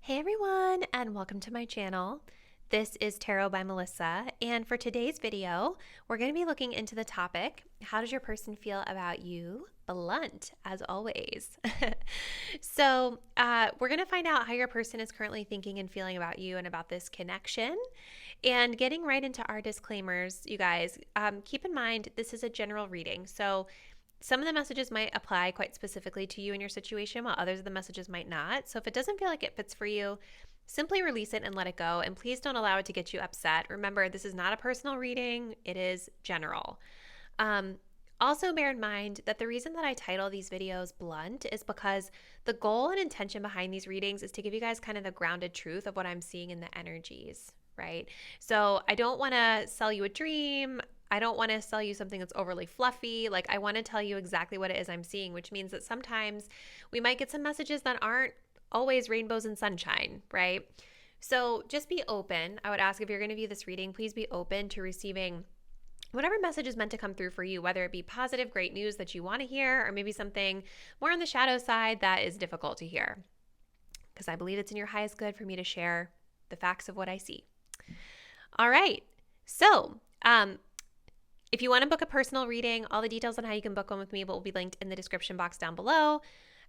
Hey everyone, and welcome to my channel. This is Tarot by Melissa, and for today's video, we're going to be looking into the topic, how does your person feel about you? Blunt, as always. We're going to find out how your person is currently thinking and feeling about you and about this connection. And getting right into our disclaimers, you guys, keep in mind this is a general reading. So some of the messages might apply quite specifically to you and your situation, while others of the messages might not. So if it doesn't feel like it fits for you, simply release it and let it go. And please don't allow it to get you upset. Remember, this is not a personal reading. It is general. Also bear in mind that the reason that I title these videos Blunt is because the goal and intention behind these readings is to give you guys kind of the grounded truth of what I'm seeing in the energies, right? So I don't want to sell you a dream. I don't want to sell you something that's overly fluffy. Like, I want to tell you exactly what it is I'm seeing, which means that sometimes we might get some messages that aren't always rainbows and sunshine, right? So just be open. I would ask, if you're going to view this reading, please be open to receiving whatever message is meant to come through for you, whether it be positive, great news that you want to hear, or maybe something more on the shadow side that is difficult to hear. Because I believe it's in your highest good for me to share the facts of what I see. All right. So, if you want to book a personal reading, all the details on how you can book one with me will be linked in the description box down below.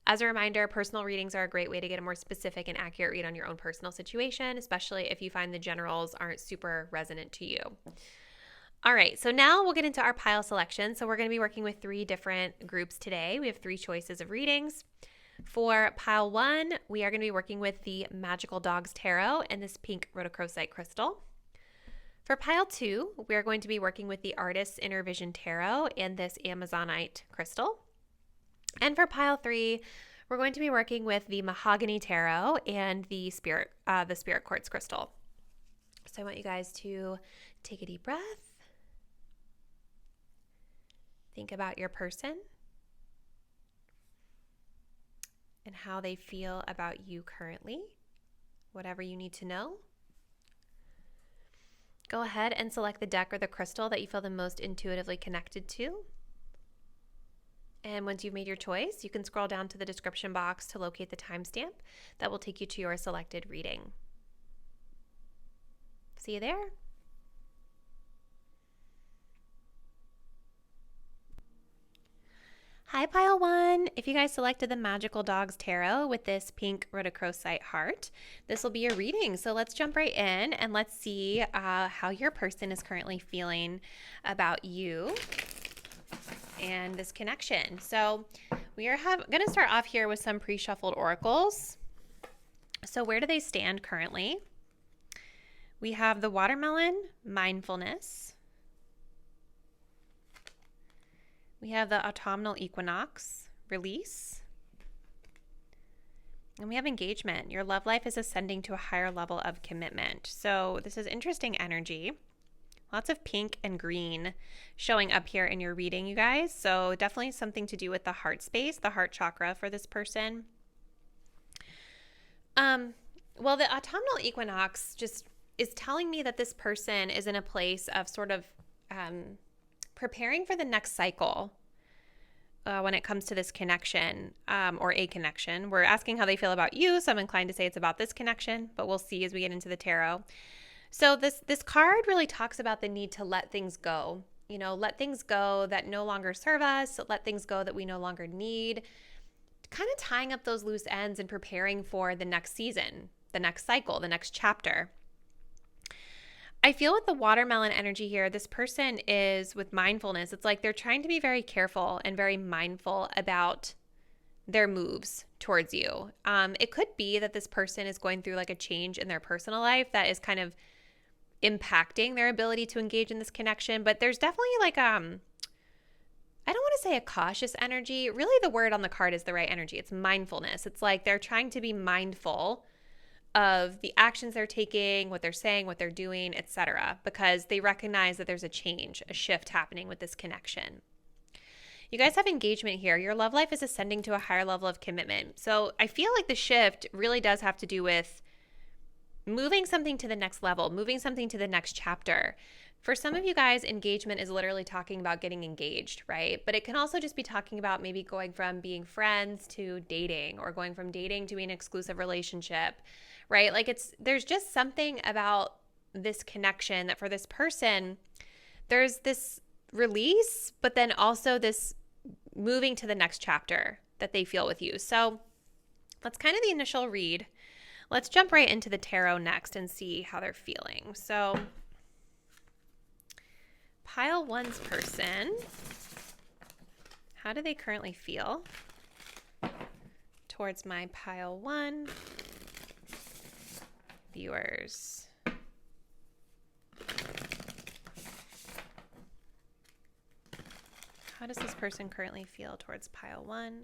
As a reminder, personal readings are a great way to get a more specific and accurate read on your own personal situation, especially if you find the generals aren't super resonant to you. All right, so now we'll get into our pile selection. So we're going to be working with 3 different groups today. We have 3 choices of readings. For pile 1, we are going to be working with the Magical Dogs Tarot and this pink rhodochrosite crystal. For pile 2, we are going to be working with the Artist's Inner Vision Tarot and this Amazonite crystal. And for pile 3, we're going to be working with the Mahogany Tarot and the Spirit Quartz crystal. So I want you guys to take a deep breath. Think about your person and how they feel about you currently, whatever you need to know. Go ahead and select the deck or the crystal that you feel the most intuitively connected to. And once you've made your choice, you can scroll down to the description box to locate the timestamp that will take you to your selected reading. See you there. Hi, pile 1. If you guys selected the Magical Dogs Tarot with this pink rhodochrosite heart, this will be your reading. So let's jump right in and let's see how your person is currently feeling about you and this connection. So we are going to start off here with some pre-shuffled oracles. So where do they stand currently? We have the watermelon, mindfulness. We have the autumnal equinox, release. And we have engagement. Your love life is ascending to a higher level of commitment. So this is interesting energy. Lots of pink and green showing up here in your reading, you guys. So definitely something to do with the heart space, the heart chakra for this person. Well, the autumnal equinox just is telling me that this person is in a place of sort of preparing for the next cycle when it comes to this connection or a connection. We're asking how they feel about you, so I'm inclined to say it's about this connection, but we'll see as we get into the tarot. So this card really talks about the need to let things go. You know, let things go that no longer serve us, let things go that we no longer need, kind of tying up those loose ends and preparing for the next season, the next cycle, the next chapter. I feel with the watermelon energy here, this person is with mindfulness. It's like they're trying to be very careful and very mindful about their moves towards you. It could be that this person is going through like a change in their personal life that is kind of impacting their ability to engage in this connection. But there's definitely like, I don't want to say a cautious energy. Really, the word on the card is the right energy. It's mindfulness. It's like they're trying to be mindful of the actions they're taking, what they're saying, what they're doing, etc., because they recognize that there's a change, a shift happening with this connection. You guys have engagement here. Your love life is ascending to a higher level of commitment. So I feel like the shift really does have to do with moving something to the next level, moving something to the next chapter. For some of you guys, engagement is literally talking about getting engaged, right? But it can also just be talking about maybe going from being friends to dating, or going from dating to an exclusive relationship, right? Like there's just something about this connection that for this person, there's this release, but then also this moving to the next chapter that they feel with you. So that's kind of the initial read. Let's jump right into the tarot next and see how they're feeling. So pile one's person, how do they currently feel towards my pile one viewers? How does this person currently feel towards pile one?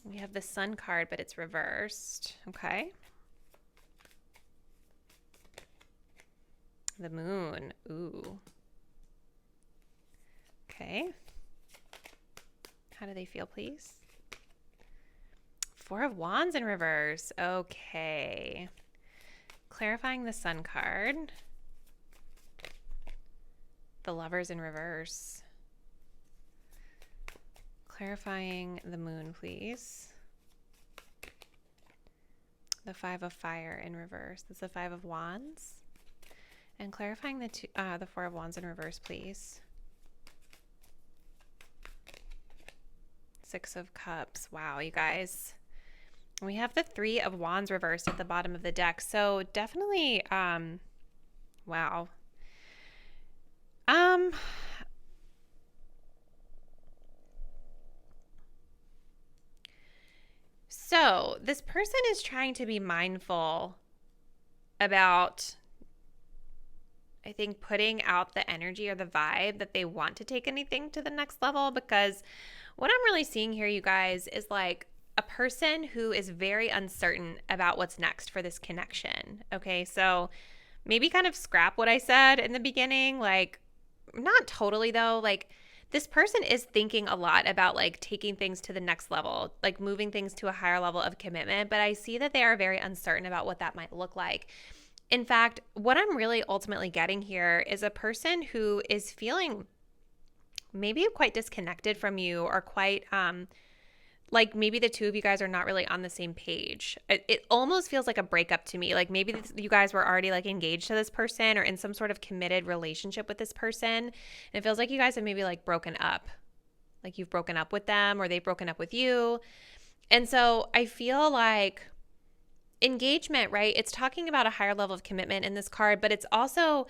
We have the Sun card, but it's reversed. Okay. The Moon. Ooh. Okay. How do they feel, please? Four of Wands in reverse. Okay. Clarifying the Sun card. The Lovers in reverse. Clarifying the Moon, please. The Five of Fire in reverse. That's the Five of Wands. And clarifying the Four of Wands in reverse, please. Six of Cups. Wow, you guys. We have the Three of Wands reversed at the bottom of the deck. So definitely, wow. So this person is trying to be mindful about, I think, putting out the energy or the vibe that they want to take anything to the next level, because what I'm really seeing here, you guys, is like a person who is very uncertain about what's next for this connection. Okay, so maybe kind of scrap what I said in the beginning, like not totally though, like this person is thinking a lot about like taking things to the next level, like moving things to a higher level of commitment, but I see that they are very uncertain about what that might look like. In fact, what I'm really ultimately getting here is a person who is feeling maybe quite disconnected from you, or quite like maybe the two of you guys are not really on the same page. It almost feels like a breakup to me. Like maybe you guys were already like engaged to this person or in some sort of committed relationship with this person. And it feels like you guys have maybe like broken up. Like you've broken up with them, or they've broken up with you. And so I feel like engagement, right? It's talking about a higher level of commitment in this card, but it's also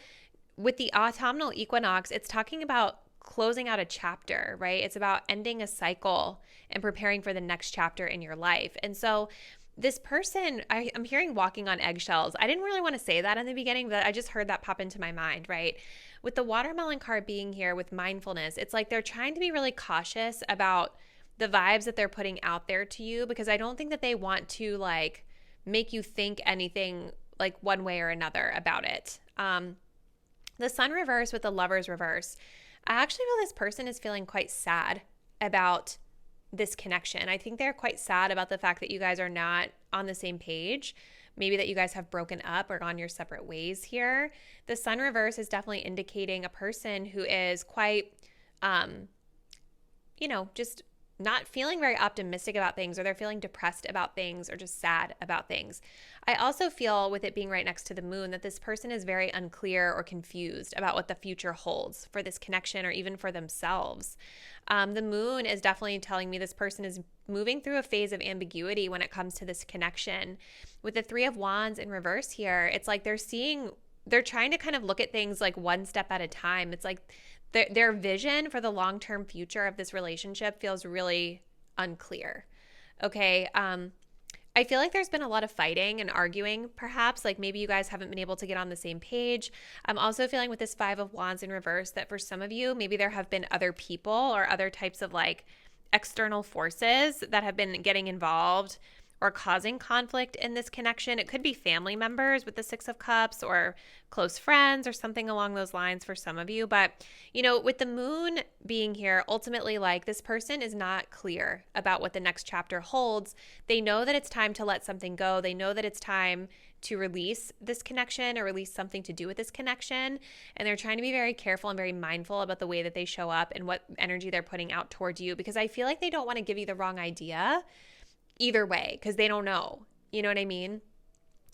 with the autumnal equinox, it's talking about closing out a chapter, right? It's about ending a cycle and preparing for the next chapter in your life. And so this person, I'm hearing walking on eggshells. I didn't really want to say that in the beginning, but I just heard that pop into my mind, right? With the watermelon card being here with mindfulness, it's like they're trying to be really cautious about the vibes that they're putting out there to you, because I don't think that they want to like make you think anything like one way or another about it. The Sun reverse with the Lovers reverse. I actually feel this person is feeling quite sad about this connection. I think they're quite sad about the fact that you guys are not on the same page. Maybe that you guys have broken up or gone your separate ways here. The Sun reverse is definitely indicating a person who is quite, just not feeling very optimistic about things, or they're feeling depressed about things, or just sad about things. I also feel, with it being right next to the Moon, that this person is very unclear or confused about what the future holds for this connection, or even for themselves. The Moon is definitely telling me this person is moving through a phase of ambiguity when it comes to this connection. With the Three of Wands in reverse here, it's like they're trying to kind of look at things like one step at a time. It's like their vision for the long-term future of this relationship feels really unclear. Okay. I feel like there's been a lot of fighting and arguing, perhaps. Like maybe you guys haven't been able to get on the same page. I'm also feeling with this Five of Wands in reverse that for some of you, maybe there have been other people or other types of like external forces that have been getting involved or causing conflict in this connection. It could be family members with the Six of Cups, or close friends, or something along those lines for some of you. But, you know, with the moon being here, ultimately, like, this person is not clear about what the next chapter holds. They know that it's time to let something go. They know that it's time to release this connection or release something to do with this connection. And they're trying to be very careful and very mindful about the way that they show up and what energy they're putting out towards you, because I feel like they don't want to give you the wrong idea either way, because they don't know. You know what I mean?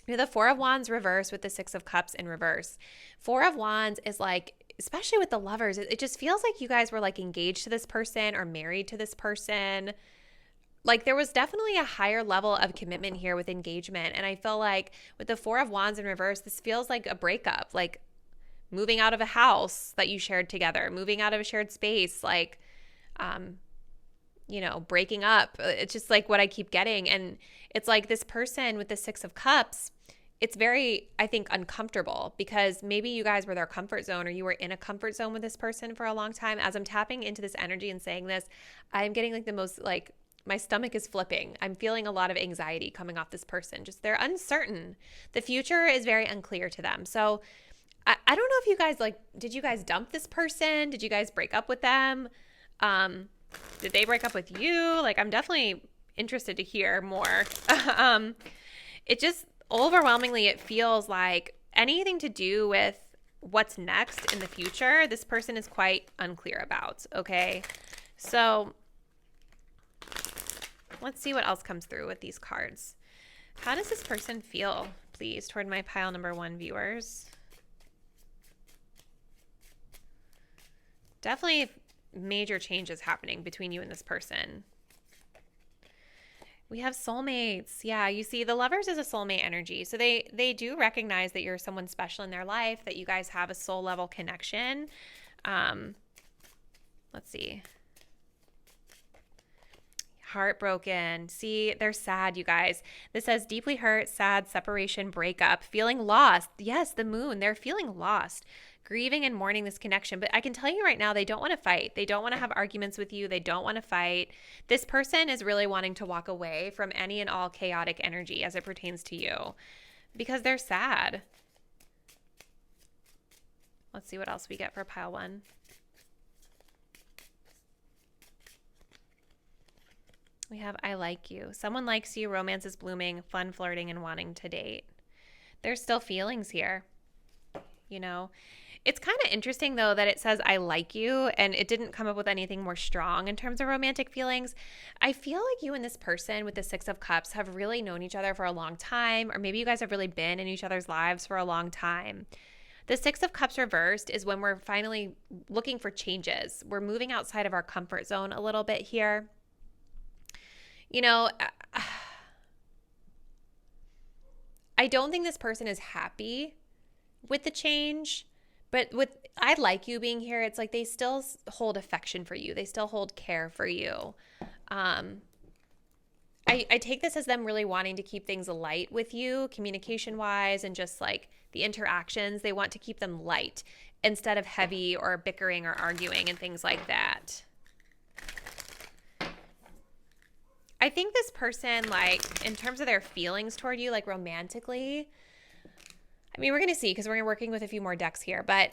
You know, the Four of Wands reverse with the Six of Cups in reverse. Four of Wands is like, especially with the lovers, it just feels like you guys were like engaged to this person or married to this person. Like, there was definitely a higher level of commitment here with engagement. And I feel like with the Four of Wands in reverse, this feels like a breakup, like moving out of a house that you shared together, moving out of a shared space, like, you know, breaking up. It's just like what I keep getting. And it's like this person with the Six of Cups, it's very, I think, uncomfortable, because maybe you guys were their comfort zone, or you were in a comfort zone with this person for a long time. As I'm tapping into this energy and saying this, I'm getting like the most, like, my stomach is flipping. I'm feeling a lot of anxiety coming off this person. Just, they're uncertain. The future is very unclear to them. So I don't know if you guys, like, did you guys dump this person? Did you guys break up with them? Did they break up with you? Like, I'm definitely interested to hear more. It just, overwhelmingly, it feels like anything to do with what's next in the future, this person is quite unclear about, okay? So let's see what else comes through with these cards. How does this person feel, please, toward my pile number 1 viewers? Definitely major changes happening between you and this person. We have soulmates. Yeah, you see, the lovers is a soulmate energy. So they do recognize that you're someone special in their life, that you guys have a soul level connection. Let's see. Heartbroken. See, they're sad, you guys. This says deeply hurt, sad, separation, breakup, feeling lost. Yes, the moon, they're feeling lost, grieving and mourning this connection. But I can tell you right now, they don't want to fight. They don't want to have arguments with you. They don't want to fight. This person is really wanting to walk away from any and all chaotic energy as it pertains to you, because they're sad. Let's see what else we get for pile 1. We have I like you. Someone likes you, romance is blooming, fun flirting, and wanting to date. There's still feelings here, you know. It's kind of interesting, though, that it says I like you, and it didn't come up with anything more strong in terms of romantic feelings. I feel like you and this person with the Six of Cups have really known each other for a long time, or maybe you guys have really been in each other's lives for a long time. The Six of Cups reversed is when we're finally looking for changes. We're moving outside of our comfort zone a little bit here. You know, I don't think this person is happy with the change, but with I like you being here, it's like they still hold affection for you. They still hold care for you. I take this as them really wanting to keep things light with you, communication-wise, and just like the interactions. They want to keep them light instead of heavy or bickering or arguing and things like that. I think this person, like, in terms of their feelings toward you, like romantically, I mean, we're going to see, because we're working with a few more decks here, but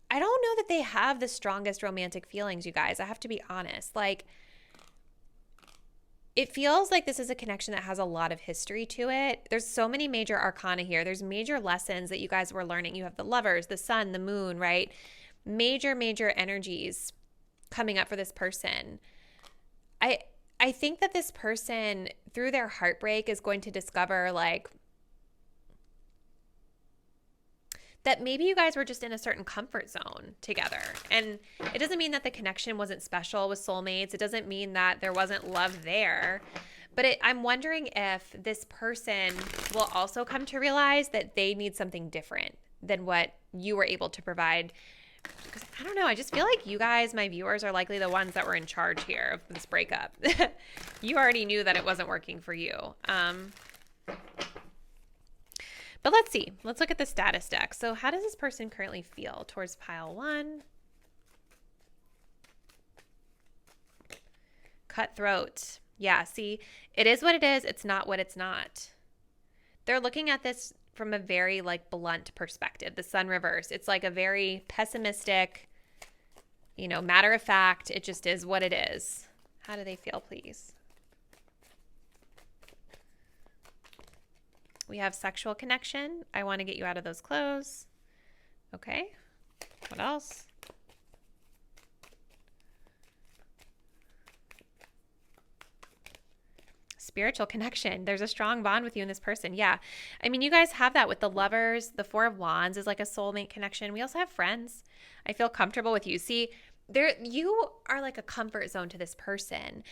I don't know that they have the strongest romantic feelings, you guys. I have to be honest. Like, it feels like this is a connection that has a lot of history to it. There's so many major arcana here. There's major lessons that you guys were learning. You have the lovers, the sun, the moon, right? Major, major energies coming up for this person. I think that this person, through their heartbreak, is going to discover, like, that maybe you guys were just in a certain comfort zone together. And it doesn't mean that the connection wasn't special with soulmates. It doesn't mean that there wasn't love there. But I'm wondering if this person will also come to realize that they need something different than what you were able to provide. Because I don't know, I just feel like you guys, my viewers, are likely the ones that were in charge here of this breakup. You already knew that it wasn't working for you. But let's see. Let's look at the status deck. So how does this person currently feel towards pile 1? Cutthroat. Yeah, see, it is what it is. It's not what it's not. They're looking at this from a very like blunt perspective. The sun reverse. It's like a very pessimistic, matter of fact. It just is what it is. How do they feel, please? We have sexual connection. I want to get you out of those clothes. Okay. What else? Spiritual connection. There's a strong bond with you and this person. Yeah. I mean, you guys have that with the lovers. The Four of Wands is like a soulmate connection. We also have friends. I feel comfortable with you. See, you are like a comfort zone to this person.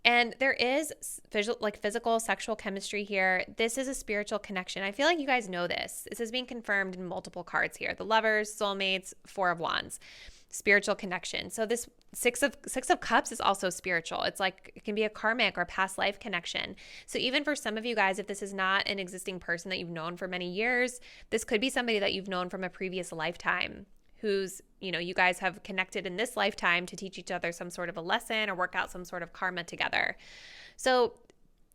And there is physical, sexual chemistry here. This is a spiritual connection. I feel like you guys know this. This is being confirmed in multiple cards here. The lovers, soulmates, Four of Wands. Spiritual connection. So this six of cups is also spiritual. It's like it can be a karmic or past life connection. So even for some of you guys, if this is not an existing person that you've known for many years, this could be somebody that you've known from a previous lifetime who's, you guys have connected in this lifetime to teach each other some sort of a lesson or work out some sort of karma together. So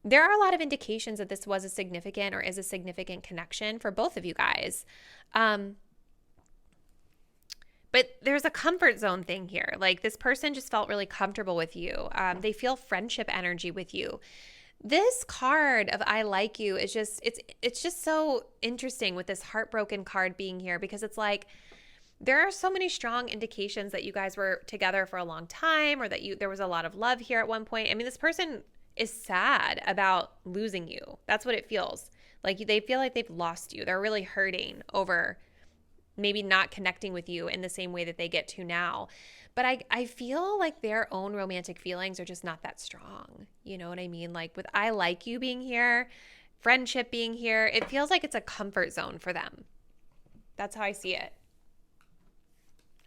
there are a lot of indications that this was a significant or is a significant connection for both of you guys. But there's a comfort zone thing here. Like this person just felt really comfortable with you. They feel friendship energy with you. This card of I like you is just, it's just so interesting with this heartbroken card being here because it's like, there are so many strong indications that you guys were together for a long time or that there was a lot of love here at one point. I mean, this person is sad about losing you. That's what it feels. Like they feel like they've lost you. They're really hurting over maybe not connecting with you in the same way that they get to now. But I feel like their own romantic feelings are just not that strong. You know what I mean? Like with I like you being here, friendship being here, it feels like it's a comfort zone for them. That's how I see it.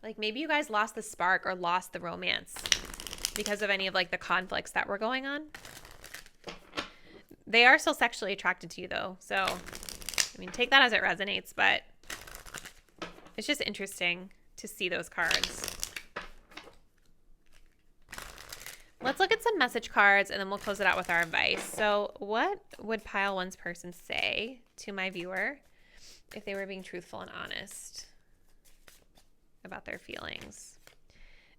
Like maybe you guys lost the spark or lost the romance because of any of like the conflicts that were going on. They are still sexually attracted to you though. So, I mean, take that as it resonates, but it's just interesting to see those cards. Let's look at some message cards and then we'll close it out with our advice. So what would pile one's person say to my viewer if they were being truthful and honest about their feelings?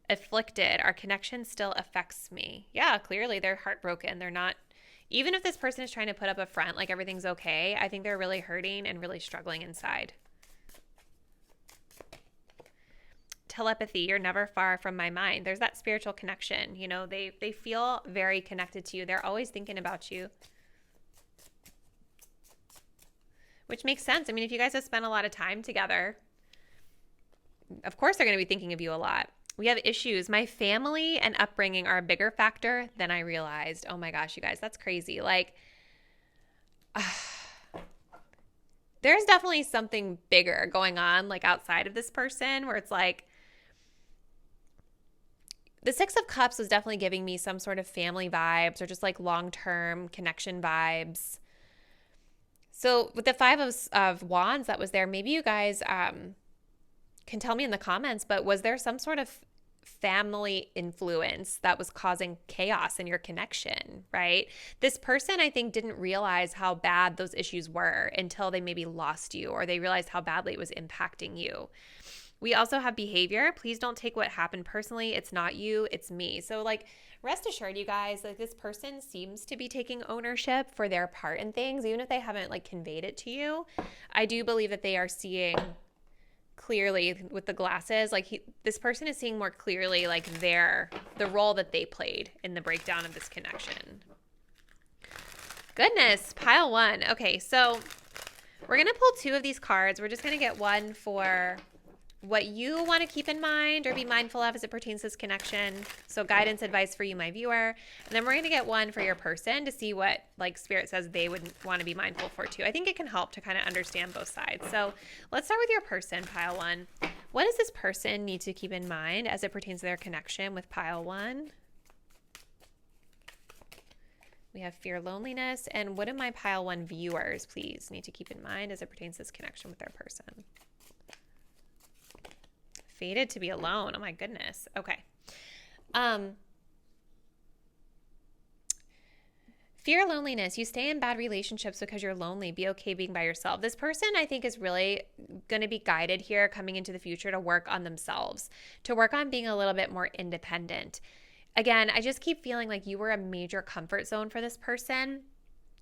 Afflicted. Our connection still affects me. Yeah, clearly they're heartbroken. They're not, even if this person is trying to put up a front like everything's okay, I think they're really hurting and really struggling inside. Telepathy, you're never far from my mind. There's that spiritual connection. They feel very connected to you. They're always thinking about you. Which makes sense. I mean, if you guys have spent a lot of time together, of course they're going to be thinking of you a lot. We have issues. My family and upbringing are a bigger factor than I realized. Oh my gosh, you guys, that's crazy. Like, there's definitely something bigger going on like outside of this person where it's like, the Six of Cups was definitely giving me some sort of family vibes or just like long-term connection vibes. So with the Five of Wands that was there, maybe you guys can tell me in the comments, but was there some sort of family influence that was causing chaos in your connection, right? This person, I think, didn't realize how bad those issues were until they maybe lost you or they realized how badly it was impacting you. We also have behavior. Please don't take what happened personally. It's not you, it's me. So like, rest assured, you guys, like this person seems to be taking ownership for their part in things, even if they haven't like conveyed it to you. I do believe that they are seeing clearly with the glasses. Like this person is seeing more clearly like the role that they played in the breakdown of this connection. Goodness, pile one. Okay, so we're going to pull two of these cards. We're just going to get one for what you want to keep in mind or be mindful of as it pertains to this connection. So guidance, advice for you, my viewer. And then we're going to get one for your person to see what like Spirit says they would want to be mindful for too. I think it can help to kind of understand both sides. So let's start with your person, pile one. What does this person need to keep in mind as it pertains to their connection with pile one? We have fear, loneliness. And what do my pile one viewers, please, need to keep in mind as it pertains to this connection with their person? Fated to be alone. Oh my goodness. Okay. Fear loneliness. You stay in bad relationships because you're lonely. Be okay being by yourself. This person, I think, is really going to be guided here coming into the future to work on themselves, to work on being a little bit more independent. Again, I just keep feeling like you were a major comfort zone for this person.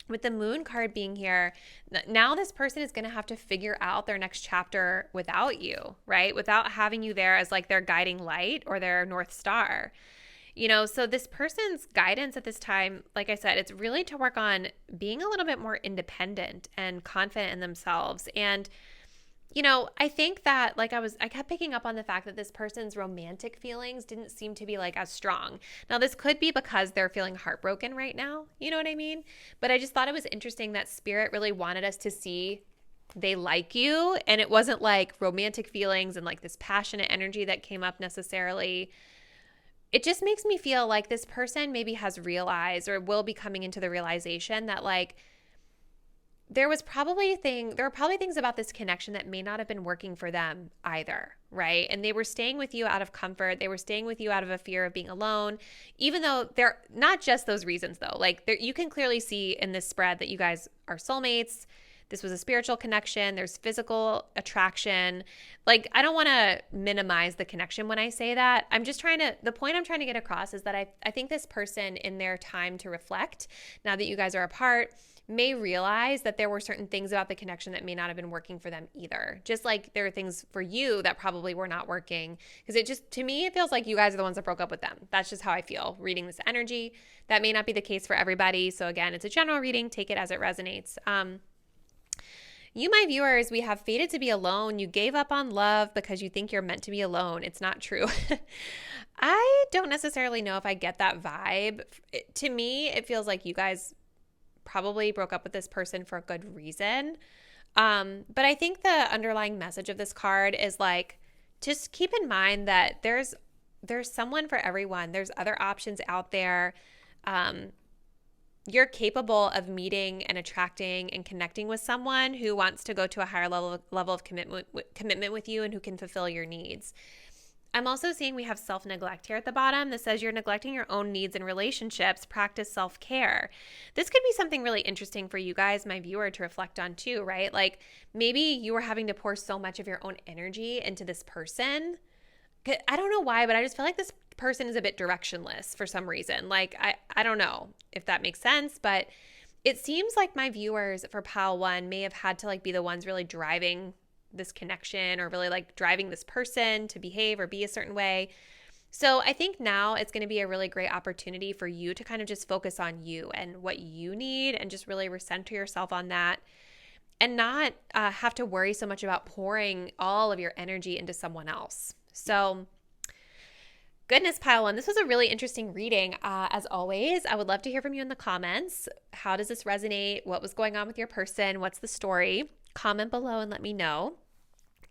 With the moon card being here, now this person is going to have to figure out their next chapter without you, right? Without having you there as like their guiding light or their North Star. So this person's guidance at this time, like I said, it's really to work on being a little bit more independent and confident in themselves. And, I think that I kept picking up on the fact that this person's romantic feelings didn't seem to be like as strong. Now, this could be because they're feeling heartbroken right now. You know what I mean? But I just thought it was interesting that Spirit really wanted us to see they like you. And it wasn't like romantic feelings and like this passionate energy that came up necessarily. It just makes me feel like this person maybe has realized or will be coming into the realization that like there were probably things about this connection that may not have been working for them either, right? And they were staying with you out of comfort. They were staying with you out of a fear of being alone, even though they're not just those reasons though. Like you can clearly see in this spread that you guys are soulmates. This was a spiritual connection. There's physical attraction. Like, I don't want to minimize the connection when I say that. The point I'm trying to get across is that I think this person in their time to reflect, now that you guys are apart, may realize that there were certain things about the connection that may not have been working for them either. Just like there are things for you that probably were not working. Because to me, it feels like you guys are the ones that broke up with them. That's just how I feel reading this energy. That may not be the case for everybody. So again, it's a general reading. Take it as it resonates. You, my viewers, we have fated to be alone. You gave up on love because you think you're meant to be alone. It's not true. I don't necessarily know if I get that vibe. To me, it feels like you guys probably broke up with this person for a good reason. But I think the underlying message of this card is like, just keep in mind that there's someone for everyone. There's other options out there. You're capable of meeting and attracting and connecting with someone who wants to go to a higher level of commitment with you and who can fulfill your needs. I'm also seeing we have self-neglect here at the bottom that says you're neglecting your own needs and relationships. Practice self-care. This could be something really interesting for you guys, my viewer, to reflect on too, right? Like maybe you were having to pour so much of your own energy into this person. I don't know why, but I just feel like this person is a bit directionless for some reason. Like, I don't know if that makes sense, but it seems like my viewers for Pile 1 may have had to like be the ones really driving this connection or really like driving this person to behave or be a certain way. So I think now it's going to be a really great opportunity for you to kind of just focus on you and what you need and just really recenter yourself on that and not have to worry so much about pouring all of your energy into someone else. So goodness, Pile 1, this was a really interesting reading. As always, I would love to hear from you in the comments. How does this resonate? What was going on with your person? What's the story? Comment below and let me know.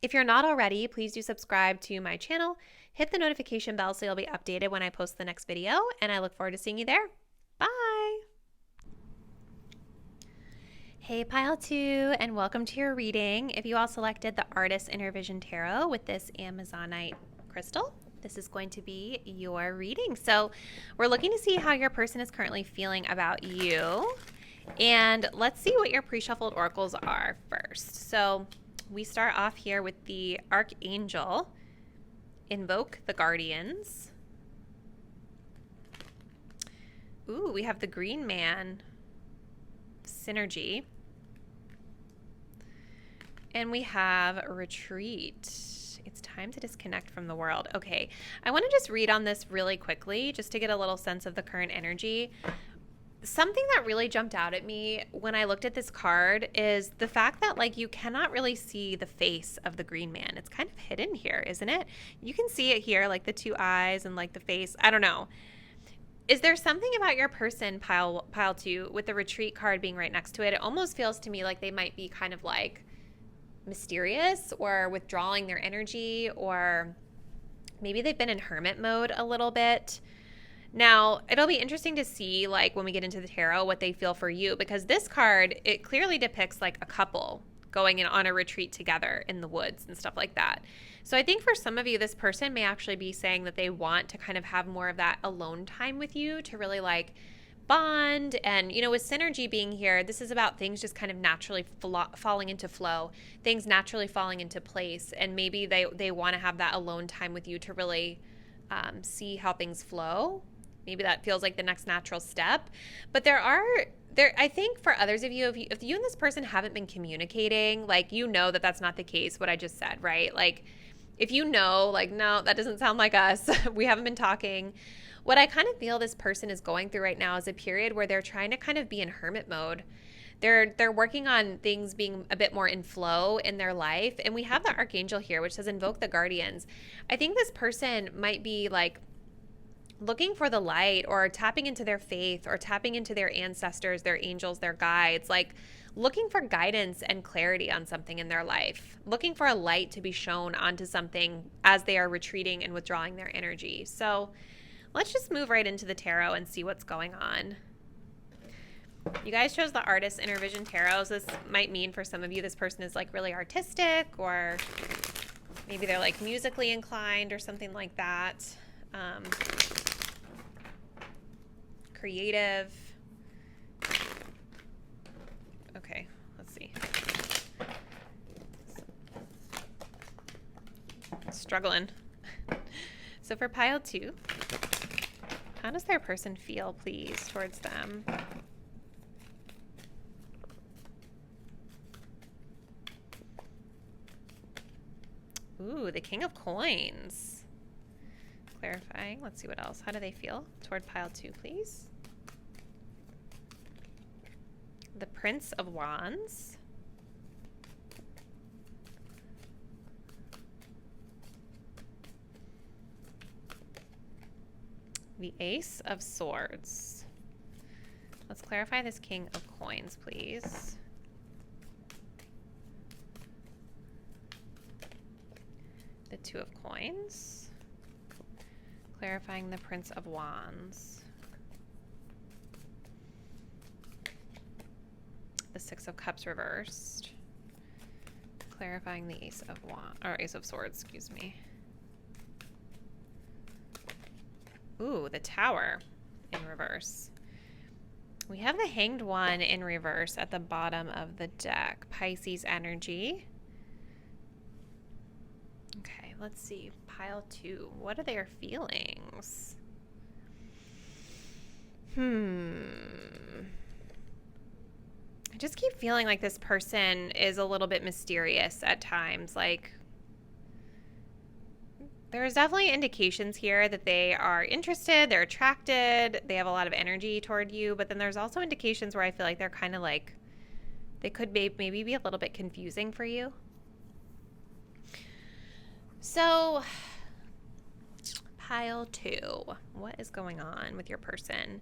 If you're not already, please do subscribe to my channel. Hit the notification bell so you'll be updated when I post the next video, and I look forward to seeing you there. Bye! Hey Pile 2, and welcome to your reading. If you all selected the Artist Inner Vision Tarot with this Amazonite crystal, this is going to be your reading. So we're looking to see how your person is currently feeling about you. And let's see what your pre-shuffled oracles are first. So we start off here with the Archangel. Invoke the Guardians. Ooh, we have the Green Man. Synergy. And we have Retreat. It's time to disconnect from the world. Okay, I want to just read on this really quickly just to get a little sense of the current energy. Something that really jumped out at me when I looked at this card is the fact that like you cannot really see the face of the Green Man. It's kind of hidden here, isn't it? You can see it here, like the two eyes and like the face. I don't know. Is there something about your person, Pile 2, with the Retreat card being right next to it? It almost feels to me like they might be kind of like mysterious or withdrawing their energy, or maybe they've been in hermit mode a little bit. Now, it'll be interesting to see, like, when we get into the tarot, what they feel for you, because this card, it clearly depicts, like, a couple going in on a retreat together in the woods and stuff like that. So I think for some of you, this person may actually be saying that they want to kind of have more of that alone time with you to really, like, bond. And, with synergy being here, this is about things just kind of naturally falling into flow, things naturally falling into place. And maybe they want to have that alone time with you to really see how things flow. Maybe that feels like the next natural step. But I think for others of you, if you and this person haven't been communicating, like, that that's not the case, what I just said, right? Like, if like, no, that doesn't sound like us. We haven't been talking. What I kind of feel this person is going through right now is a period where they're trying to kind of be in hermit mode. They're working on things being a bit more in flow in their life. And we have the archangel here, which says invoke the guardians. I think this person might be like looking for the light, or tapping into their faith, or tapping into their ancestors, their angels, their guides, like looking for guidance and clarity on something in their life, looking for a light to be shown onto something as they are retreating and withdrawing their energy. So let's just move right into the tarot and see what's going on. You guys chose the Artist Inner Vision Tarot. So this might mean for some of you, this person is like really artistic, or maybe they're like musically inclined or something like that. Creative. Okay, let's see. Struggling. So for pile 2, how does their person feel, please, towards them? Ooh, the King of Coins. Clarifying. Let's see what else. How do they feel toward pile 2, please? The Prince of Wands. The Ace of Swords. Let's clarify this King of Coins, please. The Two of Coins. Clarifying the Prince of Wands. The Six of Cups reversed. Clarifying the Ace of Wands, or Ace of Swords, excuse me. Ooh, the Tower in reverse. We have the Hanged One in reverse at the bottom of the deck. Pisces energy. Okay, let's see. Pile 2. What are their feelings? I just keep feeling like this person is a little bit mysterious at times. Like, there's definitely indications here that they are interested, they're attracted, they have a lot of energy toward you, but then there's also indications where I feel like they're kind of like, they could maybe be a little bit confusing for you. So, pile 2, what is going on with your person?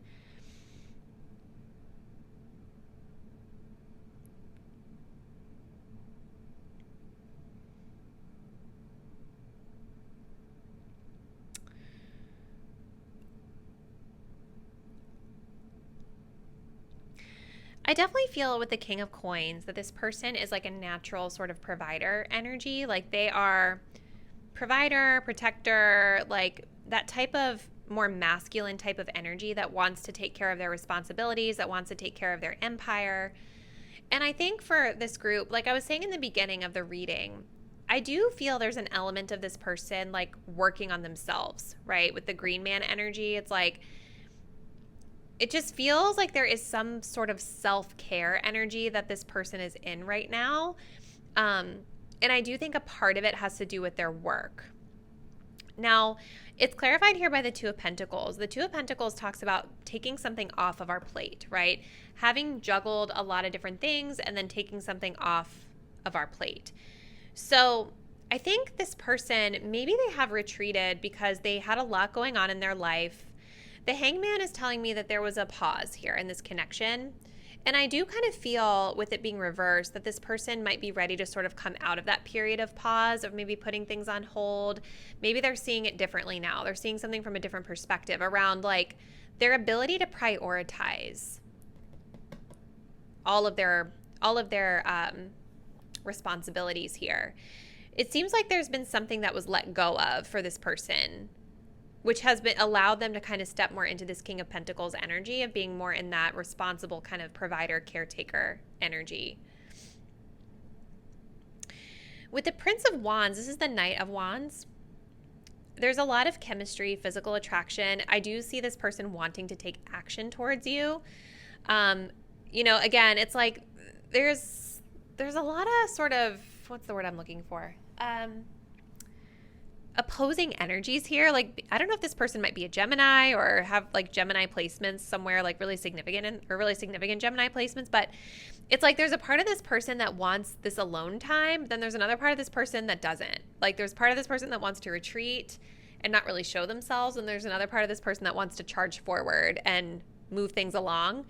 I definitely feel with the King of Coins that this person is like a natural sort of provider energy. Like, they are provider, protector, like that type of more masculine type of energy that wants to take care of their responsibilities, that wants to take care of their empire. And I think for this group, like I was saying in the beginning of the reading, I do feel there's an element of this person like working on themselves, right? With the Green Man energy, it's like, it just feels like there is some sort of self-care energy that this person is in right now. And I do think a part of it has to do with their work. Now, it's clarified here by the Two of Pentacles. The Two of Pentacles talks about taking something off of our plate, right? Having juggled a lot of different things and then taking something off of our plate. So I think this person, maybe they have retreated because they had a lot going on in their life. The Hangman is telling me that there was a pause here in this connection. And I do kind of feel, with it being reversed, that this person might be ready to sort of come out of that period of pause, of maybe putting things on hold. Maybe they're seeing it differently now. They're seeing something from a different perspective around like their ability to prioritize all of their responsibilities here. It seems like there's been something that was let go of for this person which has been allowed them to kind of step more into this King of Pentacles energy of being more in that responsible kind of provider, caretaker energy. With the Prince of Wands, this is the Knight of Wands. There's a lot of chemistry, physical attraction. I do see this person wanting to take action towards you. Again, it's like there's a lot of sort of, what's the word I'm looking for? Opposing energies here. Like, I don't know if this person might be a Gemini or have like Gemini placements somewhere, like really significant Gemini placements, but it's like there's a part of this person that wants this alone time, then there's another part of this person that doesn't. Like, there's part of this person that wants to retreat and not really show themselves, and there's another part of this person that wants to charge forward and move things along.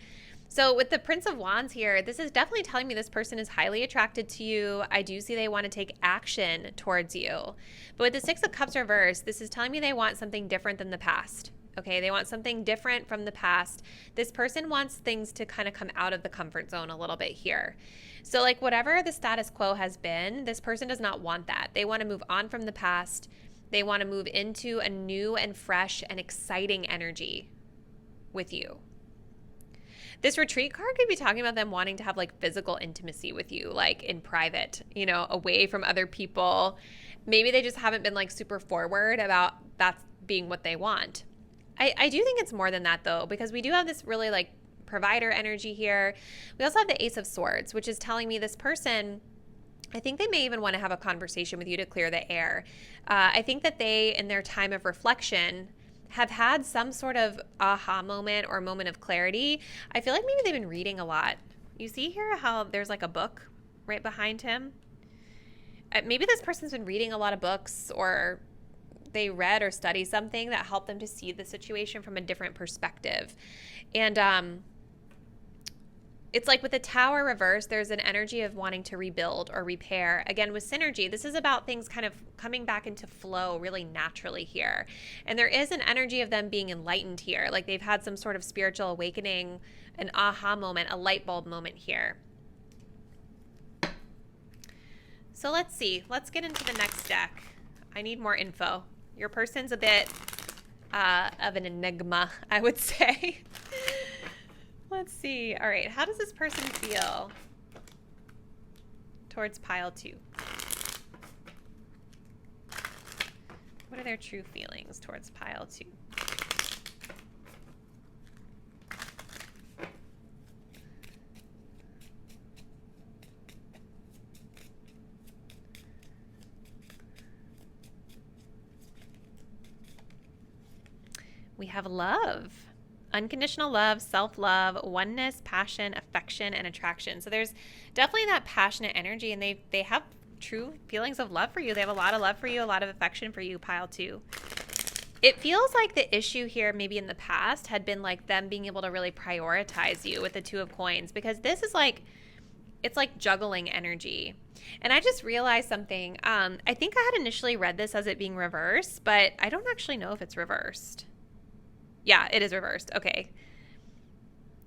So with the Prince of Wands here, this is definitely telling me this person is highly attracted to you. I do see they want to take action towards you. But with the Six of Cups reversed, this is telling me they want something different than the past. Okay, they want something different from the past. This person wants things to kind of come out of the comfort zone a little bit here. So like whatever the status quo has been, this person does not want that. They want to move on from the past. They want to move into a new and fresh and exciting energy with you. This retreat card could be talking about them wanting to have like physical intimacy with you, like in private, away from other people. Maybe they just haven't been like super forward about that being what they want. I do think it's more than that though, because we do have this really like provider energy here. We also have the Ace of Swords, which is telling me this person, I think they may even want to have a conversation with you to clear the air. I think that they, in their time of reflection, have had some sort of aha moment or moment of clarity. I feel like maybe they've been reading a lot. You see here how there's like a book right behind him? Maybe this person's been reading a lot of books, or they read or studied something that helped them to see the situation from a different perspective. And it's like with the Tower reverse, there's an energy of wanting to rebuild or repair. Again, with synergy, this is about things kind of coming back into flow really naturally here. And there is an energy of them being enlightened here. Like they've had some sort of spiritual awakening, an aha moment, a light bulb moment here. So let's see. Let's get into the next deck. I need more info. Your person's a bit of an enigma, I would say. Let's see. All right. How does this person feel towards pile 2? What are their true feelings towards pile 2? We have love. Unconditional love, self-love, oneness, passion, affection, and attraction. So there's definitely that passionate energy, and they have true feelings of love for you. They have a lot of love for you, a lot of affection for you, pile 2. It feels like the issue here maybe in the past had been like them being able to really prioritize you with the Two of Coins, because this is like, it's like juggling energy. And I just realized something. I think I had initially read this as it being reversed, but I don't actually know if it's reversed. Yeah, it is reversed. Okay.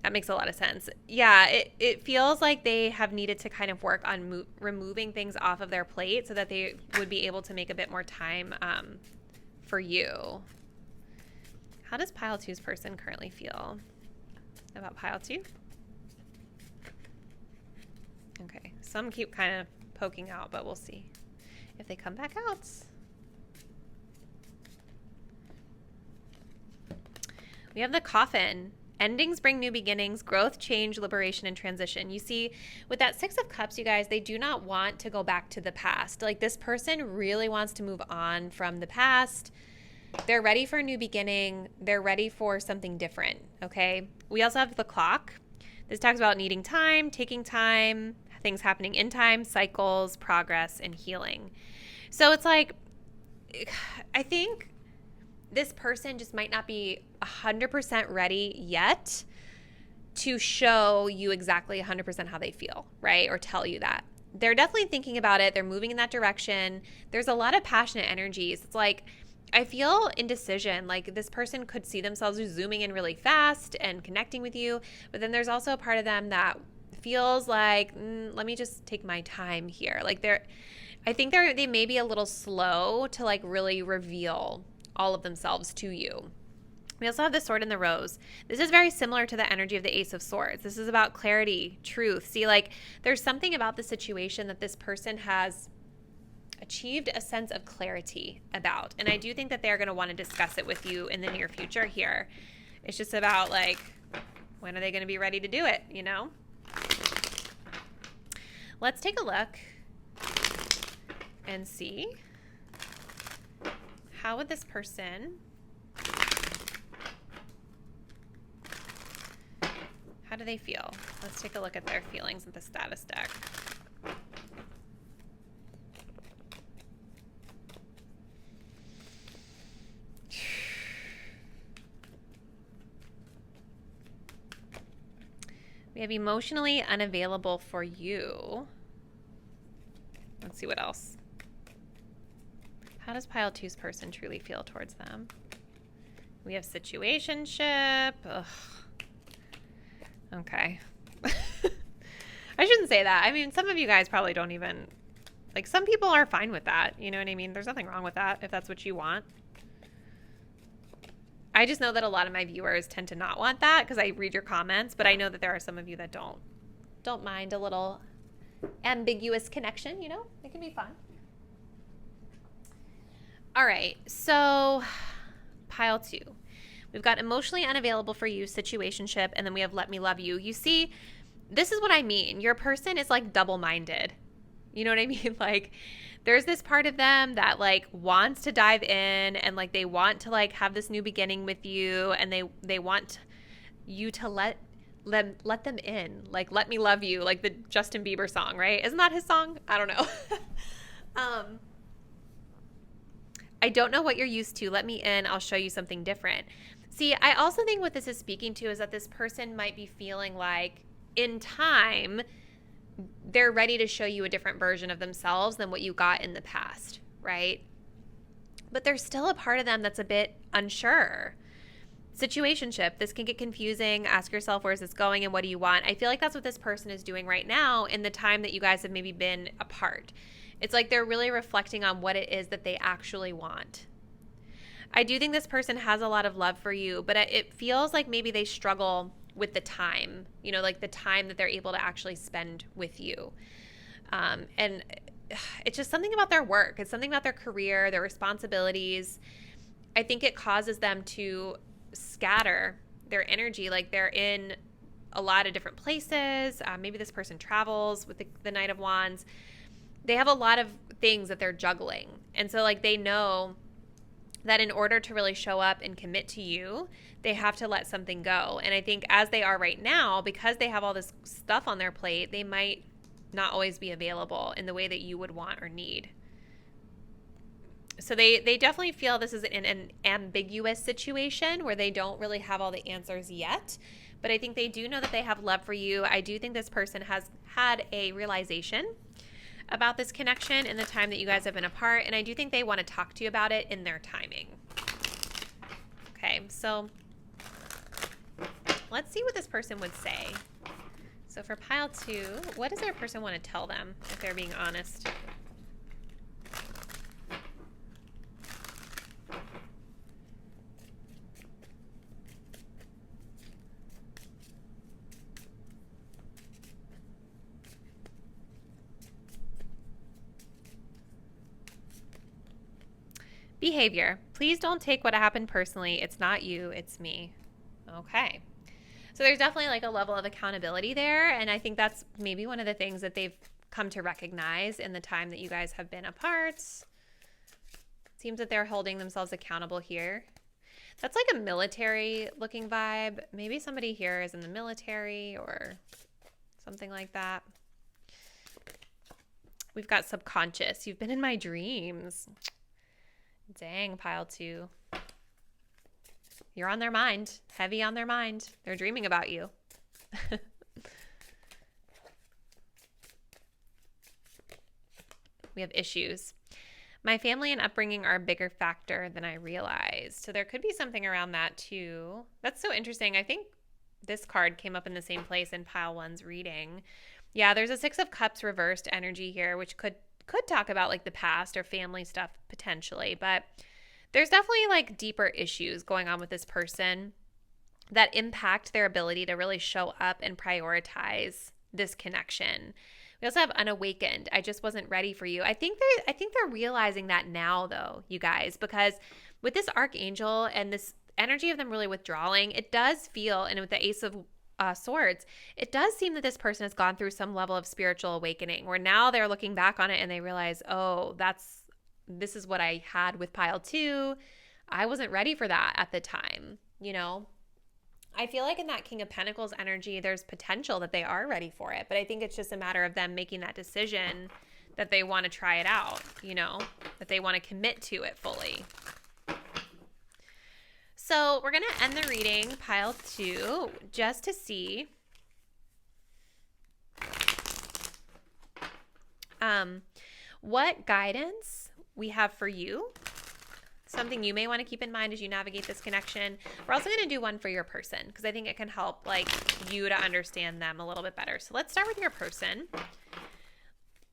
That makes a lot of sense. Yeah, it feels like they have needed to kind of work on removing things off of their plate so that they would be able to make a bit more time for you. How does pile 2's person currently feel about pile 2? Okay, some keep kind of poking out, but we'll see if they come back out. We have the Coffin. Endings bring new beginnings, growth, change, liberation, and transition. You see, with that Six of Cups, you guys, they do not want to go back to the past. Like, this person really wants to move on from the past. They're ready for a new beginning. They're ready for something different, okay? We also have the Clock. This talks about needing time, taking time, things happening in time, cycles, progress, and healing. So it's like, I think this person just might not be 100% ready yet to show you exactly 100% how they feel, right? Or tell you that. They're definitely thinking about it. They're moving in that direction. There's a lot of passionate energies. It's like, I feel indecision. Like, this person could see themselves zooming in really fast and connecting with you. But then there's also a part of them that feels like, let me just take my time here. Like, I think they may be a little slow to like really reveal all of themselves to you. We also have the Sword and the Rose. This is very similar to the energy of the Ace of Swords. This is about clarity, truth. See, like, there's something about the situation that this person has achieved a sense of clarity about. And I do think that they're going to want to discuss it with you in the near future here. It's just about, like, when are they going to be ready to do it, you know? Let's take a look and see, how would this person, how do they feel? Let's take a look at their feelings with the status deck. We have emotionally unavailable for you. Let's see what else. How does pile two's person truly feel towards them? We have situationship. Ugh. Okay. I shouldn't say that. I mean, some of you guys probably don't even, like, some people are fine with that. You know what I mean? There's nothing wrong with that if that's what you want. I just know that a lot of my viewers tend to not want that because I read your comments, but I know that there are some of you that don't mind a little ambiguous connection, you know? It can be fun. All right, so pile two. We've got emotionally unavailable for you, situationship, and then we have let me love you. You see, this is what I mean. Your person is like double-minded. You know what I mean? Like, there's this part of them that like wants to dive in and like they want to like have this new beginning with you, and they want you to let them in. Like, let me love you, like the Justin Bieber song, right? Isn't that his song? I don't know. I don't know what you're used to. Let me in. I'll show you something different. See, I also think what this is speaking to is that this person might be feeling like in time they're ready to show you a different version of themselves than what you got in the past, right? But there's still a part of them that's a bit unsure. Situationship, this can get confusing. Ask yourself, where's this going and what do you want? I feel like that's what this person is doing right now in the time that you guys have maybe been apart. It's like they're really reflecting on what it is that they actually want. I do think this person has a lot of love for you, but it feels like maybe they struggle with the time, you know, like the time that they're able to actually spend with you. And it's just something about their work. It's something about their career, their responsibilities. I think it causes them to scatter their energy. Like they're in a lot of different places. Maybe this person travels with the Knight of Wands. They have a lot of things that they're juggling. And so like they know that in order to really show up and commit to you, they have to let something go. And I think as they are right now, because they have all this stuff on their plate, they might not always be available in the way that you would want or need. So they definitely feel this is an ambiguous situation where they don't really have all the answers yet. But I think they do know that they have love for you. I do think this person has had a realization about this connection in the time that you guys have been apart. And I do think they want to talk to you about it in their timing. Okay, so let's see what this person would say. So for pile two, what does their person want to tell them if they're being honest? Behavior. Please don't take what happened personally. It's not you, it's me. Okay. So there's definitely like a level of accountability there. And I think that's maybe one of the things that they've come to recognize in the time that you guys have been apart. Seems that they're holding themselves accountable here. That's like a military looking vibe. Maybe somebody here is in the military or something like that. We've got subconscious. You've been in my dreams. Dang, pile two. You're on their mind. Heavy on their mind. They're dreaming about you. We have issues. My family and upbringing are a bigger factor than I realized. So there could be something around that too. That's so interesting. I think this card came up in the same place in pile one's reading. Yeah, there's a Six of Cups reversed energy here, which could talk about like the past or family stuff potentially, but There's definitely like deeper issues going on with this person that impact their ability to really show up and prioritize this connection. We also have unawakened. I just wasn't ready for you. I think they're realizing that now though, you guys, because with this archangel and this energy of them really withdrawing, it does feel, and with the ace of swords, it does seem that this person has gone through some level of spiritual awakening where now they're looking back on it and they realize, oh, this is what I had with pile 2. I wasn't ready for that at the time, you know? I feel like in that King of Pentacles energy, there's potential that they are ready for it. But I think it's just a matter of them making that decision that they want to try it out, you know, that they want to commit to it fully. So we're going to end the reading, pile 2, just to see what guidance we have for you. Something you may want to keep in mind as you navigate this connection. We're also going to do one for your person because I think it can help like you to understand them a little bit better. So let's start with your person.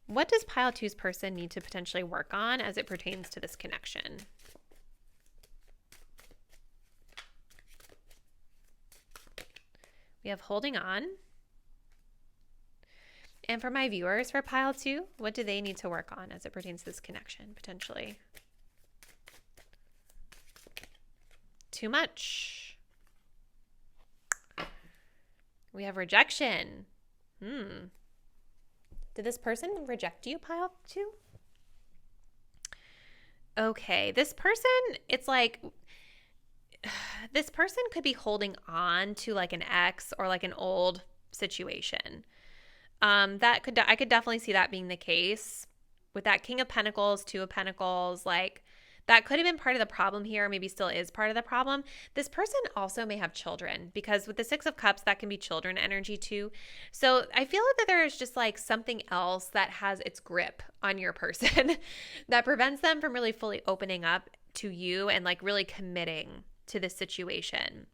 What does pile 2's person need to potentially work on as it pertains to this connection? We have holding on. And for my viewers for pile 2, what do they need to work on as it pertains to this connection potentially? Too much. We have rejection. Did this person reject you, pile 2? Okay, this person, it's like, this person could be holding on to like an ex or like an old situation. I could definitely see that being the case with that King of Pentacles, 2 of Pentacles, like that could have been part of the problem here, or maybe still is part of the problem. This person also may have children because with the 6 of Cups, that can be children energy too. So I feel like that there is just like something else that has its grip on your person that prevents them from really fully opening up to you and like really committing to this situation.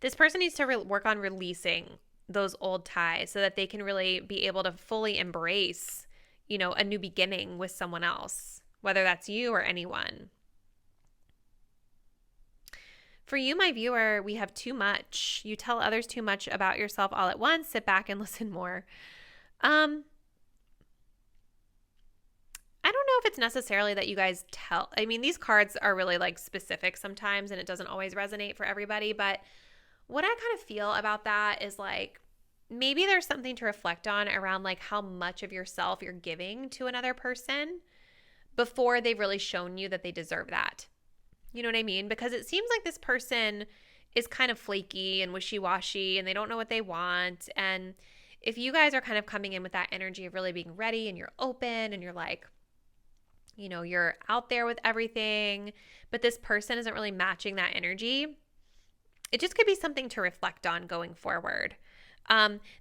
This person needs to work on releasing those old ties so that they can really be able to fully embrace, you know, a new beginning with someone else, whether that's you or anyone. For you, my viewer, we have too much. You tell others too much about yourself all at once. Sit back and listen more. I don't know if it's necessarily that you guys tell. I mean, these cards are really like specific sometimes and it doesn't always resonate for everybody. But what I kind of feel about that is like, maybe there's something to reflect on around like how much of yourself you're giving to another person before they've really shown you that they deserve that. You know what I mean? Because it seems like this person is kind of flaky and wishy-washy and they don't know what they want. And if you guys are kind of coming in with that energy of really being ready and you're open and you're like, you know, you're out there with everything, but this person isn't really matching that energy, it just could be something to reflect on going forward.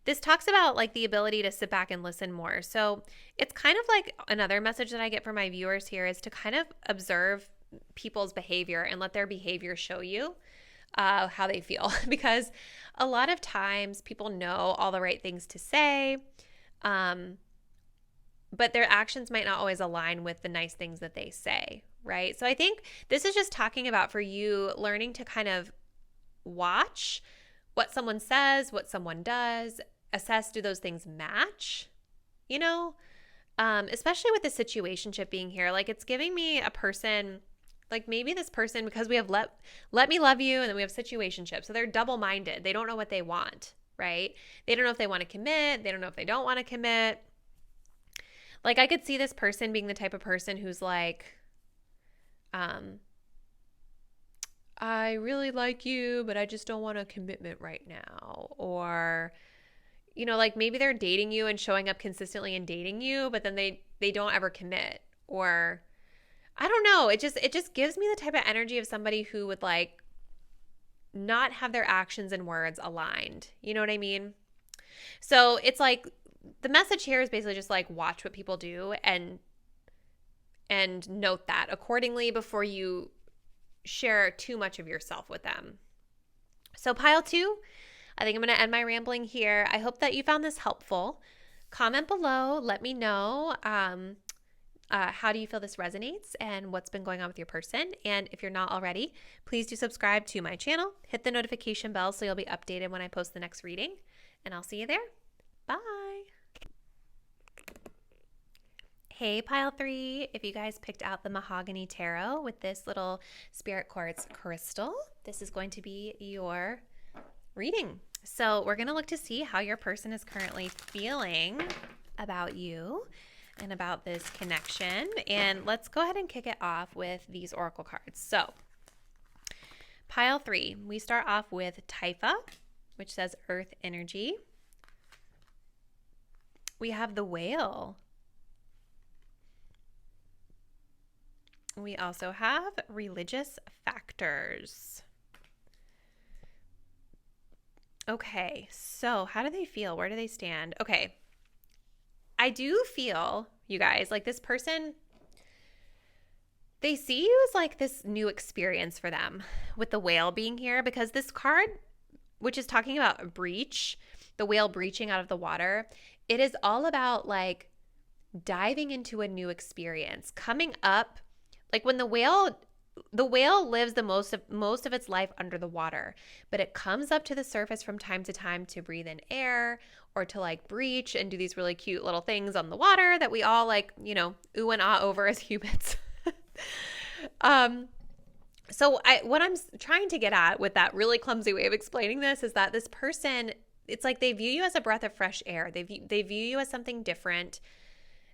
This talks about like the ability to sit back and listen more. So it's kind of like another message that I get from my viewers here is to kind of observe people's behavior and let their behavior show you how they feel. Because a lot of times people know all the right things to say, but their actions might not always align with the nice things that they say, right? So I think this is just talking about for you learning to kind of watch what someone says, what someone does, assess, do those things match, you know, especially with the situationship being here. Like it's giving me a person, like maybe this person, because we have let me love you and then we have situationship. So they're double-minded. They don't know what they want, right? They don't know if they want to commit. They don't know if they don't want to commit. Like I could see this person being the type of person who's like, I really like you, but I just don't want a commitment right now. Or, you know, like maybe they're dating you and showing up consistently and dating you, but then they don't ever commit. Or I don't know. It just gives me the type of energy of somebody who would like not have their actions and words aligned. You know what I mean? So it's like the message here is basically just like watch what people do and note that accordingly before you share too much of yourself with them. So pile 2, I think I'm going to end my rambling here. I hope that you found this helpful. Comment below. Let me know. how do you feel this resonates and what's been going on with your person. And if you're not already, please do subscribe to my channel. Hit the notification bell so you'll be updated when I post the next reading. And I'll see you there. Bye. Hey, Pile 3. If you guys picked out the Mahogany Tarot with this little Spirit Quartz crystal, this is going to be your reading. So we're going to look to see how your person is currently feeling about you and about this connection. And let's go ahead and kick it off with these oracle cards. So Pile 3, we start off with Typha, which says earth energy. We have the Whale. We also have religious factors. Okay, so how do they feel? Where do they stand? Okay, I do feel, you guys, like this person, they see you as like this new experience for them with the Whale being here, because this card, which is talking about a breach, the whale breaching out of the water, it is all about like diving into a new experience, coming up. Like when the whale lives the most of its life under the water, but it comes up to the surface from time to time to breathe in air or to like breach and do these really cute little things on the water that we all like, you know, ooh and ah over as humans. So what I'm trying to get at with that really clumsy way of explaining this is that this person, it's like they view you as a breath of fresh air. They view you as something different.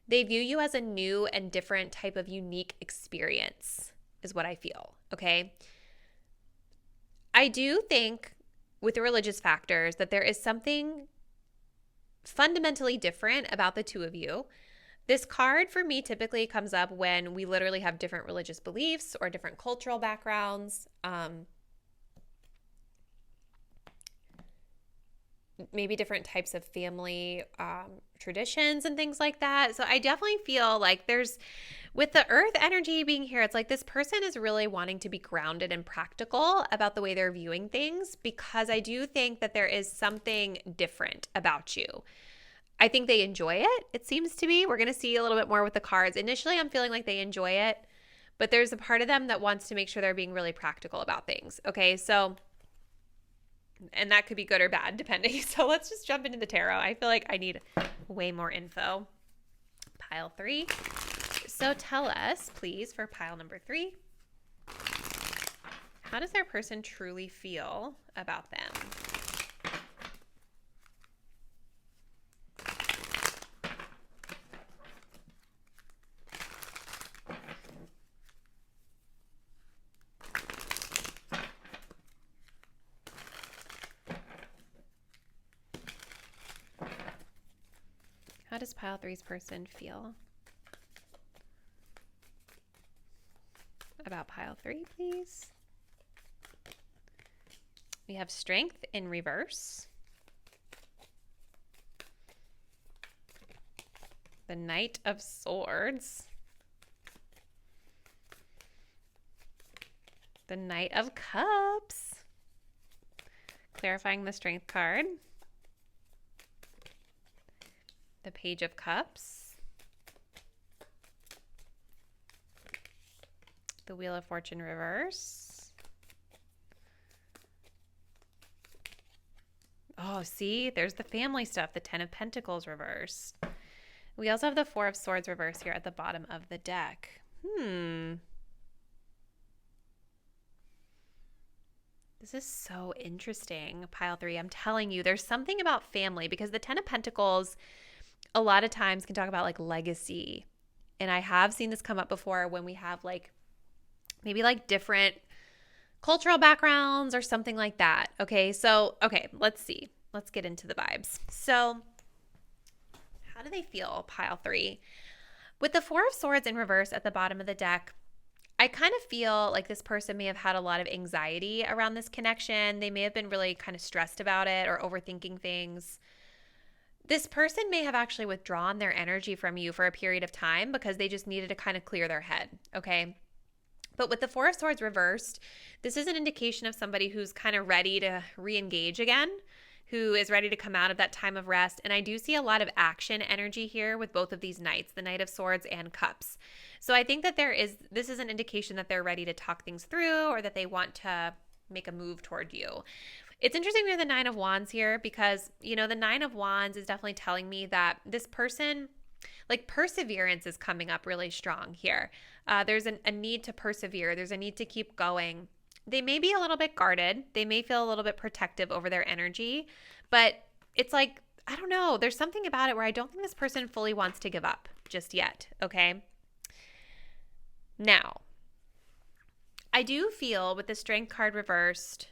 They view you as a new and different type of unique experience, is what I feel, okay? I do think with the religious factors that there is something fundamentally different about the two of you. This card for me typically comes up when we literally have different religious beliefs or different cultural backgrounds. Maybe different types of family traditions and things like that. So I definitely feel like with the earth energy being here, it's like this person is really wanting to be grounded and practical about the way they're viewing things, because I do think that there is something different about you. I think they enjoy it seems to be. We're going to see a little bit more with the cards. Initially, I'm feeling like they enjoy it, but there's a part of them that wants to make sure they're being really practical about things. Okay, so... and that could be good or bad, depending. So let's just jump into the tarot. I feel like I need way more info. Pile 3. So tell us, please, for pile number 3, how does their person truly feel about them? How does pile 3's person feel about pile 3, please? We have strength in reverse. The Knight of Swords. The Knight of Cups. Clarifying the strength card. The Page of Cups. The Wheel of Fortune reverse. Oh, see, there's the family stuff. The Ten of Pentacles reversed. We also have the Four of Swords reversed here at the bottom of the deck. This is so interesting, pile 3. I'm telling you, there's something about family, because the Ten of Pentacles a lot of times can talk about like legacy. And I have seen this come up before when we have like maybe like different cultural backgrounds or something like that. Okay, so, let's see. Let's get into the vibes. So how do they feel, pile 3? With the Four of Swords in reverse at the bottom of the deck, I kind of feel like this person may have had a lot of anxiety around this connection. They may have been really kind of stressed about it or overthinking things. This person may have actually withdrawn their energy from you for a period of time because they just needed to kind of clear their head, okay? But with the Four of Swords reversed, this is an indication of somebody who's kind of ready to re-engage again, who is ready to come out of that time of rest. And I do see a lot of action energy here with both of these knights, the Knight of Swords and Cups. So I think that this is an indication that they're ready to talk things through, or that they want to make a move toward you. It's interesting we have the Nine of Wands here because, the Nine of Wands is definitely telling me that this person, like, perseverance is coming up really strong here. There's a need to persevere. There's a need to keep going. They may be a little bit guarded. They may feel a little bit protective over their energy, but it's like, I don't know. There's something about it where I don't think this person fully wants to give up just yet, okay? Now, I do feel with the Strength card reversed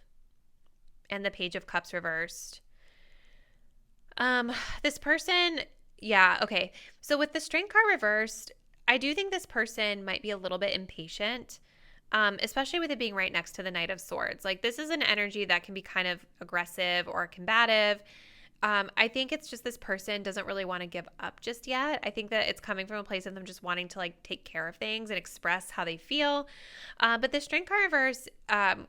and the Page of Cups reversed, this person, yeah, okay. So with the Strength card reversed, I do think this person might be a little bit impatient. Especially with it being right next to the Knight of Swords. Like, this is an energy that can be kind of aggressive or combative. I think it's just this person doesn't really want to give up just yet. I think that it's coming from a place of them just wanting to, like, take care of things and express how they feel. But the Strength card reverse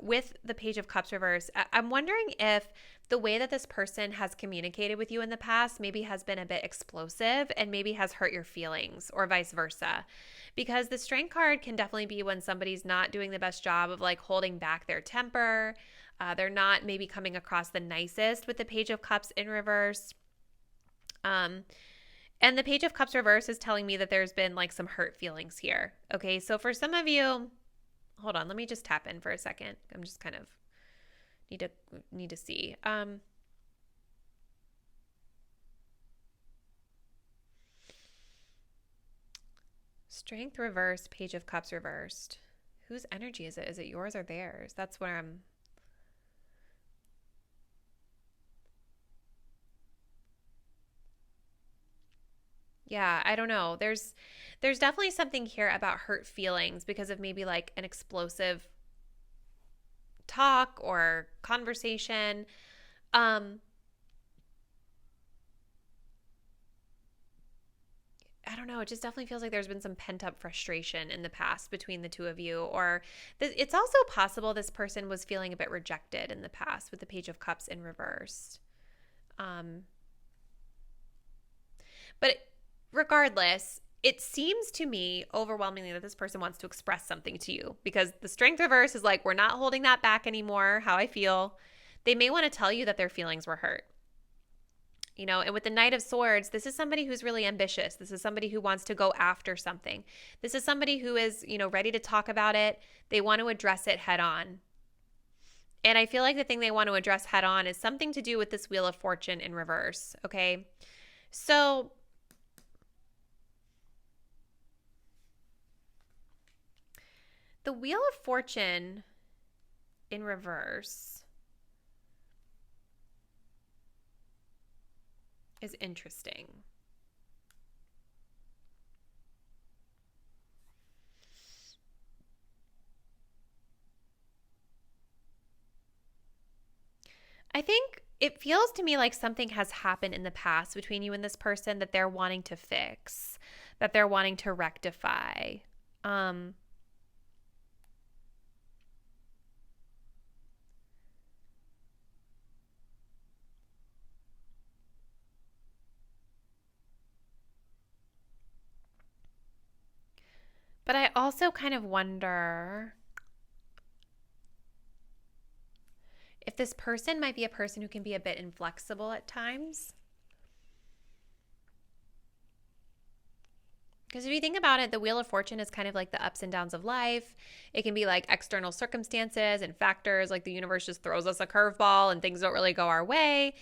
with the Page of Cups reverse, I'm wondering if the way that this person has communicated with you in the past maybe has been a bit explosive and maybe has hurt your feelings, or vice versa. Because the Strength card can definitely be when somebody's not doing the best job of, like, holding back their temper. They're not maybe coming across the nicest with the Page of Cups in reverse. And the Page of Cups reverse is telling me that there's been, like, some hurt feelings here. Okay, so for some of you, hold on, let me just tap in for a second. I'm just kind of need to see. Strength reversed, Page of Cups reversed. Whose energy is it? Is it yours or theirs? That's where I'm... Yeah, I don't know. There's definitely something here about hurt feelings because of maybe, like, an explosive talk or conversation. I don't know. It just definitely feels like there's been some pent up frustration in the past between the two of you. Or it's also possible this person was feeling a bit rejected in the past with the Page of Cups in reverse. But regardless, it seems to me overwhelmingly that this person wants to express something to you, because the Strength reverse is like, we're not holding that back anymore, how I feel. They may want to tell you that their feelings were hurt. And with the Knight of Swords, this is somebody who's really ambitious. This is somebody who wants to go after something. This is somebody who is, ready to talk about it. They want to address it head on. And I feel like the thing they want to address head on is something to do with this Wheel of Fortune in reverse, okay? So the Wheel of Fortune in reverse is interesting. I think it feels to me like something has happened in the past between you and this person that they're wanting to fix, that they're wanting to rectify. But I also kind of wonder if this person might be a person who can be a bit inflexible at times. Because if you think about it, the Wheel of Fortune is kind of like the ups and downs of life. It can be like external circumstances and factors, like the universe just throws us a curveball and things don't really go our way.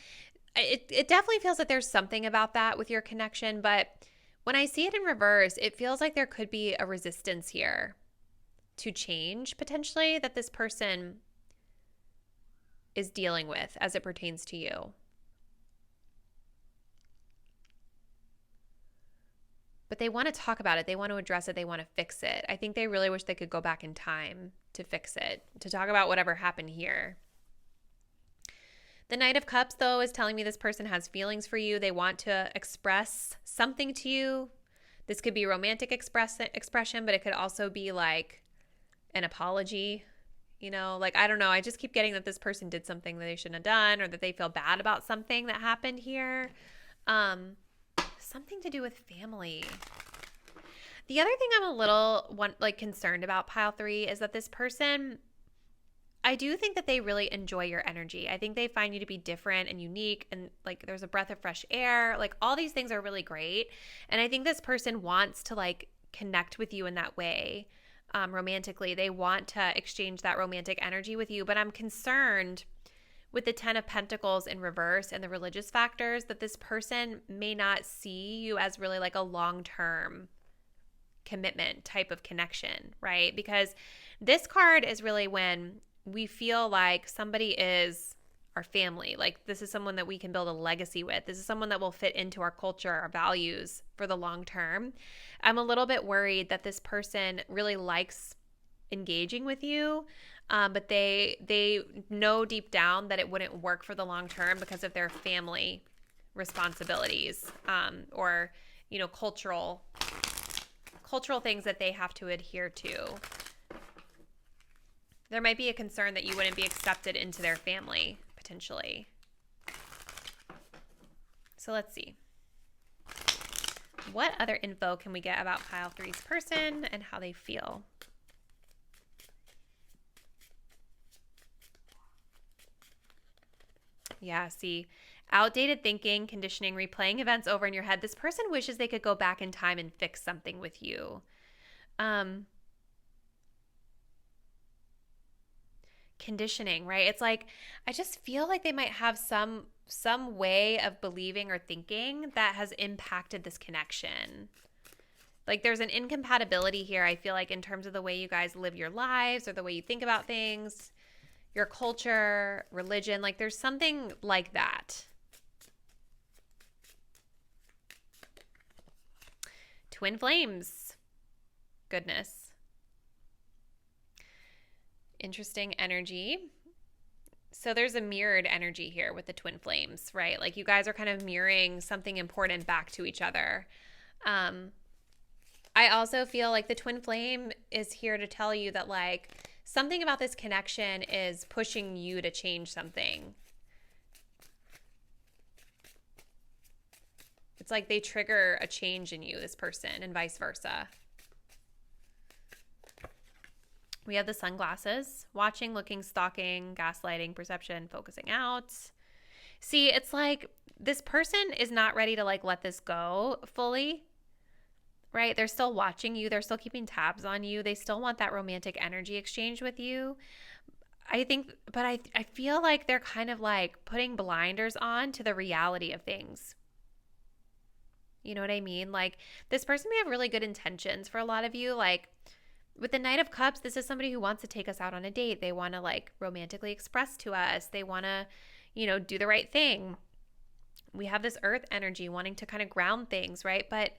It definitely feels that there's something about that with your connection, but when I see it in reverse, it feels like there could be a resistance here to change, potentially, that this person is dealing with as it pertains to you. But they want to talk about it. They want to address it. They want to fix it. I think they really wish they could go back in time to fix it, to talk about whatever happened here. The Knight of Cups, though, is telling me this person has feelings for you. They want to express something to you. This could be romantic expression, but it could also be like an apology, You know, like, I don't know. I just keep getting that this person did something that they shouldn't have done, or that they feel bad about something that happened here. Something to do with family. The other thing I'm a little concerned about, pile 3, is that this person, I do think that they really enjoy your energy. I think they find you to be different and unique, and like there's a breath of fresh air. Like, all these things are really great. And I think this person wants to like connect with you in that way, romantically. They want to exchange that romantic energy with you. But I'm concerned with the 10 of Pentacles in reverse and the religious factors that this person may not see you as really like a long-term commitment type of connection, right? Because this card is really when we feel like somebody is our family. Like, this is someone that we can build a legacy with. This is someone that will fit into our culture, our values for the long term. I'm a little bit worried that this person really likes engaging with you, but they know deep down that it wouldn't work for the long term because of their family responsibilities, or, you know, cultural things that they have to adhere to. There might be a concern that you wouldn't be accepted into their family, potentially. So let's see. What other info can we get about pile 3's person and how they feel? Yeah, see, outdated thinking, conditioning, replaying events over in your head. This person wishes they could go back in time and fix something with you. Conditioning, right? It's like, I just feel like they might have some way of believing or thinking that has impacted this connection. Like, there's an incompatibility here, I feel like, in terms of the way you guys live your lives or the way you think about things, your culture, religion. Like, there's something like that. Twin flames. Goodness. Interesting energy. So there's a mirrored energy here with the twin flames, right? Like, you guys are kind of mirroring something important back to each other. I also feel like the twin flame is here to tell you that, like, something about this connection is pushing you to change something. It's like they trigger a change in you, this person, and vice versa. We have the sunglasses, watching, looking, stalking, gaslighting, perception, focusing out. See, it's like this person is not ready to like let this go fully, right? They're still watching you. They're still keeping tabs on you. They still want that romantic energy exchange with you. I think, but I feel like they're kind of like putting blinders on to the reality of things. You know what I mean? Like, this person may have really good intentions for a lot of you. Like, with the Knight of Cups, this is somebody who wants to take us out on a date. They want to like romantically express to us. They want to, you know, do the right thing. We have this earth energy wanting to kind of ground things, right? But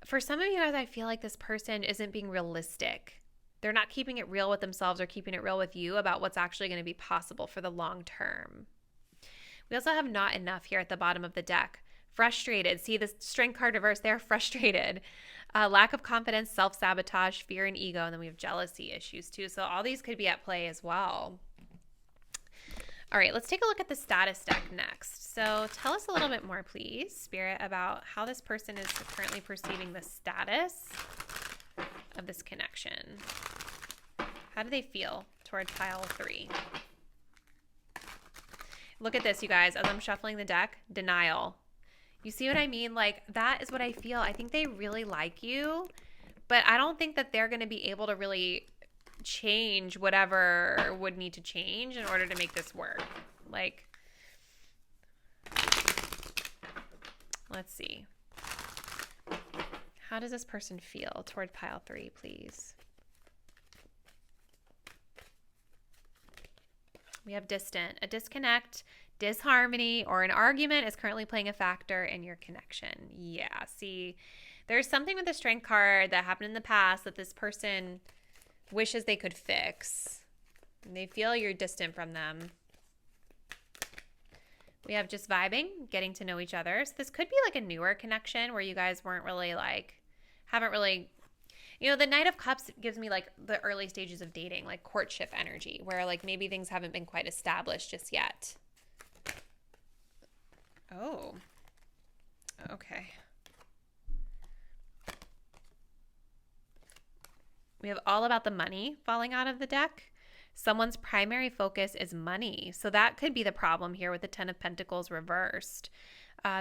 for some of you guys, I feel like this person isn't being realistic. They're not keeping it real with themselves or keeping it real with you about what's actually going to be possible for the long term. We also have not enough here at the bottom of the deck. Frustrated. See, the Strength card reverse, they're frustrated. Lack of confidence, self-sabotage, fear and ego, and then we have jealousy issues too. So all these could be at play as well. All right, let's take a look at the status deck next. So tell us a little bit more, please, Spirit, about how this person is currently perceiving the status of this connection. How do they feel toward pile 3? Look at this, you guys. As I'm shuffling the deck, denial. You see what I mean? Like, that is what I feel. I think they really like you, but I don't think that they're going to be able to really change whatever would need to change in order to make this work. Like, let's see. How does this person feel toward pile 3, please? We have distant, a disconnect, disharmony, or an argument is currently playing a factor in your connection. Yeah, see, there's something with the Strength card that happened in the past that this person wishes they could fix. And they feel you're distant from them. We have just vibing, getting to know each other. So this could be like a newer connection where you guys weren't really like, haven't really, The Knight of Cups gives me like the early stages of dating, like courtship energy, where like maybe things haven't been quite established just yet. Oh, okay. We have all about the money falling out of the deck. Someone's primary focus is money. So that could be the problem here with the Ten of Pentacles reversed.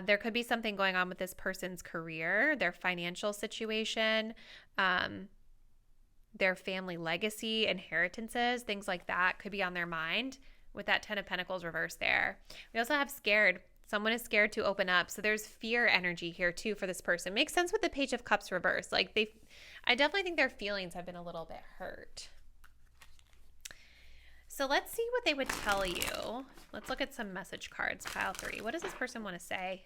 There could be something going on with this person's career, their financial situation, their family legacy, inheritances, things like that could be on their mind with that Ten of Pentacles reversed there. We also have scared. Someone is scared to open up. So there's fear energy here too for this person. Makes sense with the Page of Cups reversed. Like I definitely think their feelings have been a little bit hurt. So let's see what they would tell you. Let's look at some message cards, pile 3. What does this person want to say?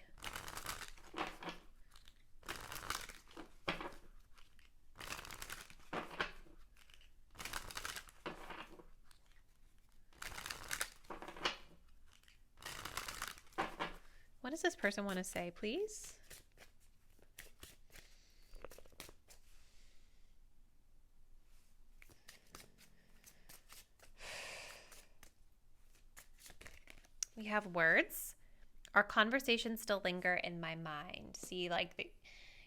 What does this person want to say, please? We have words. Our conversations still linger in my mind. See, like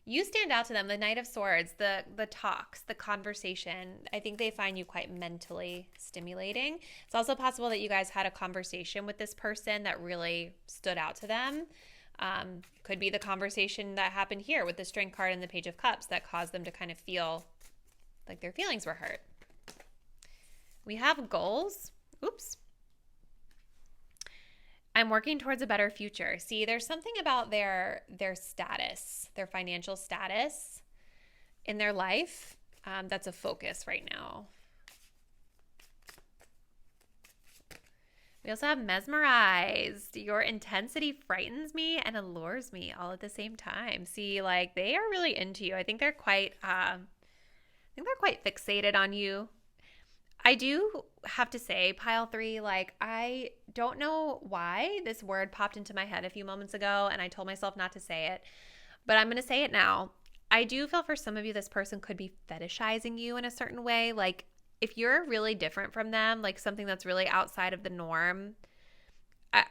you stand out to them. The Knight of Swords, the talks, the conversation. I think they find you quite mentally stimulating. It's also possible that you guys had a conversation with this person that really stood out to them. Could be the conversation that happened here with the Strength card and the Page of Cups that caused them to kind of feel like their feelings were hurt. We have goals. Oops. I'm working towards a better future. See, there's something about their status, their financial status in their life that's a focus right now. We also have mesmerized. Your intensity frightens me and allures me all at the same time. See, like they are really into you. I think they're quite fixated on you. I do have to say, pile 3, like I don't know why this word popped into my head a few moments ago and I told myself not to say it, but I'm going to say it now. I do feel for some of you, this person could be fetishizing you in a certain way. Like if you're really different from them, like something that's really outside of the norm,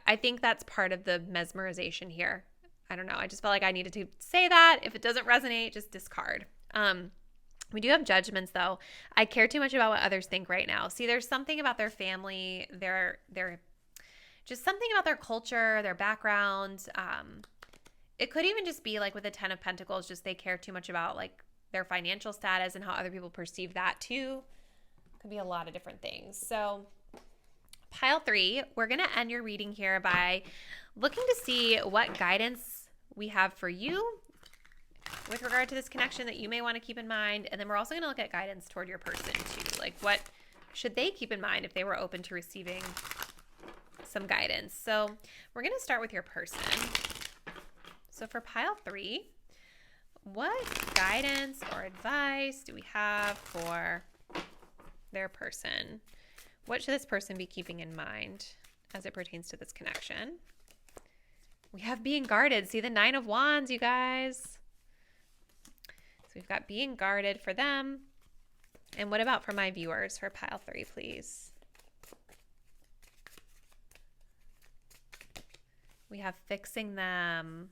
I think that's part of the mesmerization here. I don't know. I just felt like I needed to say that. If it doesn't resonate, just discard. We do have judgments, though. I care too much about what others think right now. See, there's something about their family, their just something about their culture, their background. It could even just be like with the Ten of Pentacles, just they care too much about like their financial status and how other people perceive that too. Could be a lot of different things. So pile 3, we're going to end your reading here by looking to see what guidance we have for you with regard to this connection that you may want to keep in mind. And then we're also going to look at guidance toward your person too. Like what should they keep in mind if they were open to receiving some guidance? So we're going to start with your person. So for pile 3, what guidance or advice do we have for their person? What should this person be keeping in mind as it pertains to this connection? We have being guarded. See the 9 of Wands, you guys. So we've got being guarded for them. And what about for my viewers for pile 3, please? We have fixing them.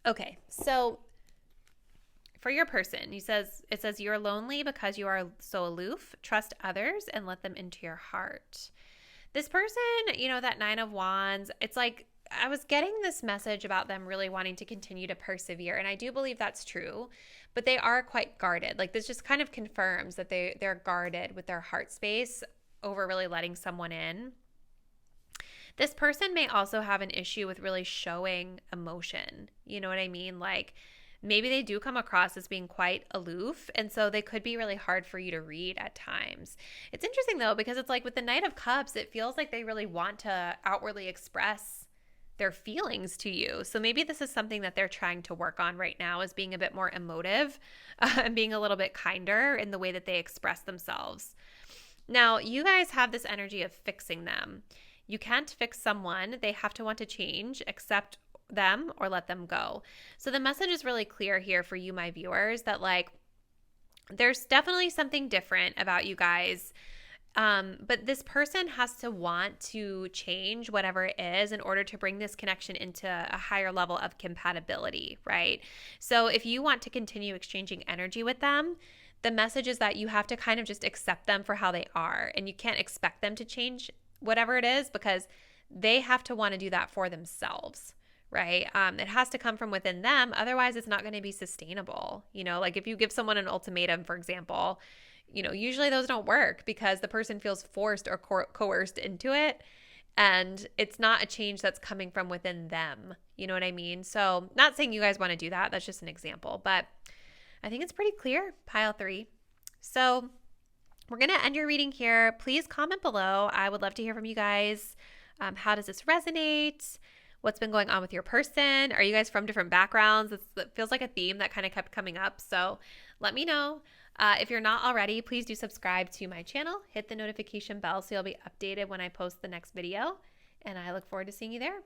Okay, so for your person, it says you're lonely because you are so aloof. Trust others and let them into your heart. This person, that 9 of Wands, it's like I was getting this message about them really wanting to continue to persevere, and I do believe that's true, but they are quite guarded. Like this just kind of confirms that they're guarded with their heart space over really letting someone in. This person may also have an issue with really showing emotion. You know what I mean? Like maybe they do come across as being quite aloof, and so they could be really hard for you to read at times. It's interesting though, because it's like with the Knight of Cups, it feels like they really want to outwardly express their feelings to you. So maybe this is something that they're trying to work on right now, is being a bit more emotive and being a little bit kinder in the way that they express themselves. Now, you guys have this energy of fixing them. You can't fix someone. They have to want to change, accept, them or let them go. So the message is really clear here for you, my viewers, that like there's definitely something different about you guys. But this person has to want to change whatever it is in order to bring this connection into a higher level of compatibility, right? So if you want to continue exchanging energy with them, the message is that you have to kind of just accept them for how they are, and you can't expect them to change whatever it is because they have to want to do that for themselves, right? It has to come from within them. Otherwise, it's not going to be sustainable. You know, like if you give someone an ultimatum, for example, you know, usually those don't work because the person feels forced or coerced into it. And it's not a change that's coming from within them. You know what I mean? So, not saying you guys want to do that. That's just an example. But I think it's pretty clear, pile 3. So, we're going to end your reading here. Please comment below. I would love to hear from you guys. How does this resonate? What's been going on with your person? Are you guys from different backgrounds? It feels like a theme that kind of kept coming up. So let me know. If you're not already, please do subscribe to my channel. Hit the notification bell so you'll be updated when I post the next video. And I look forward to seeing you there.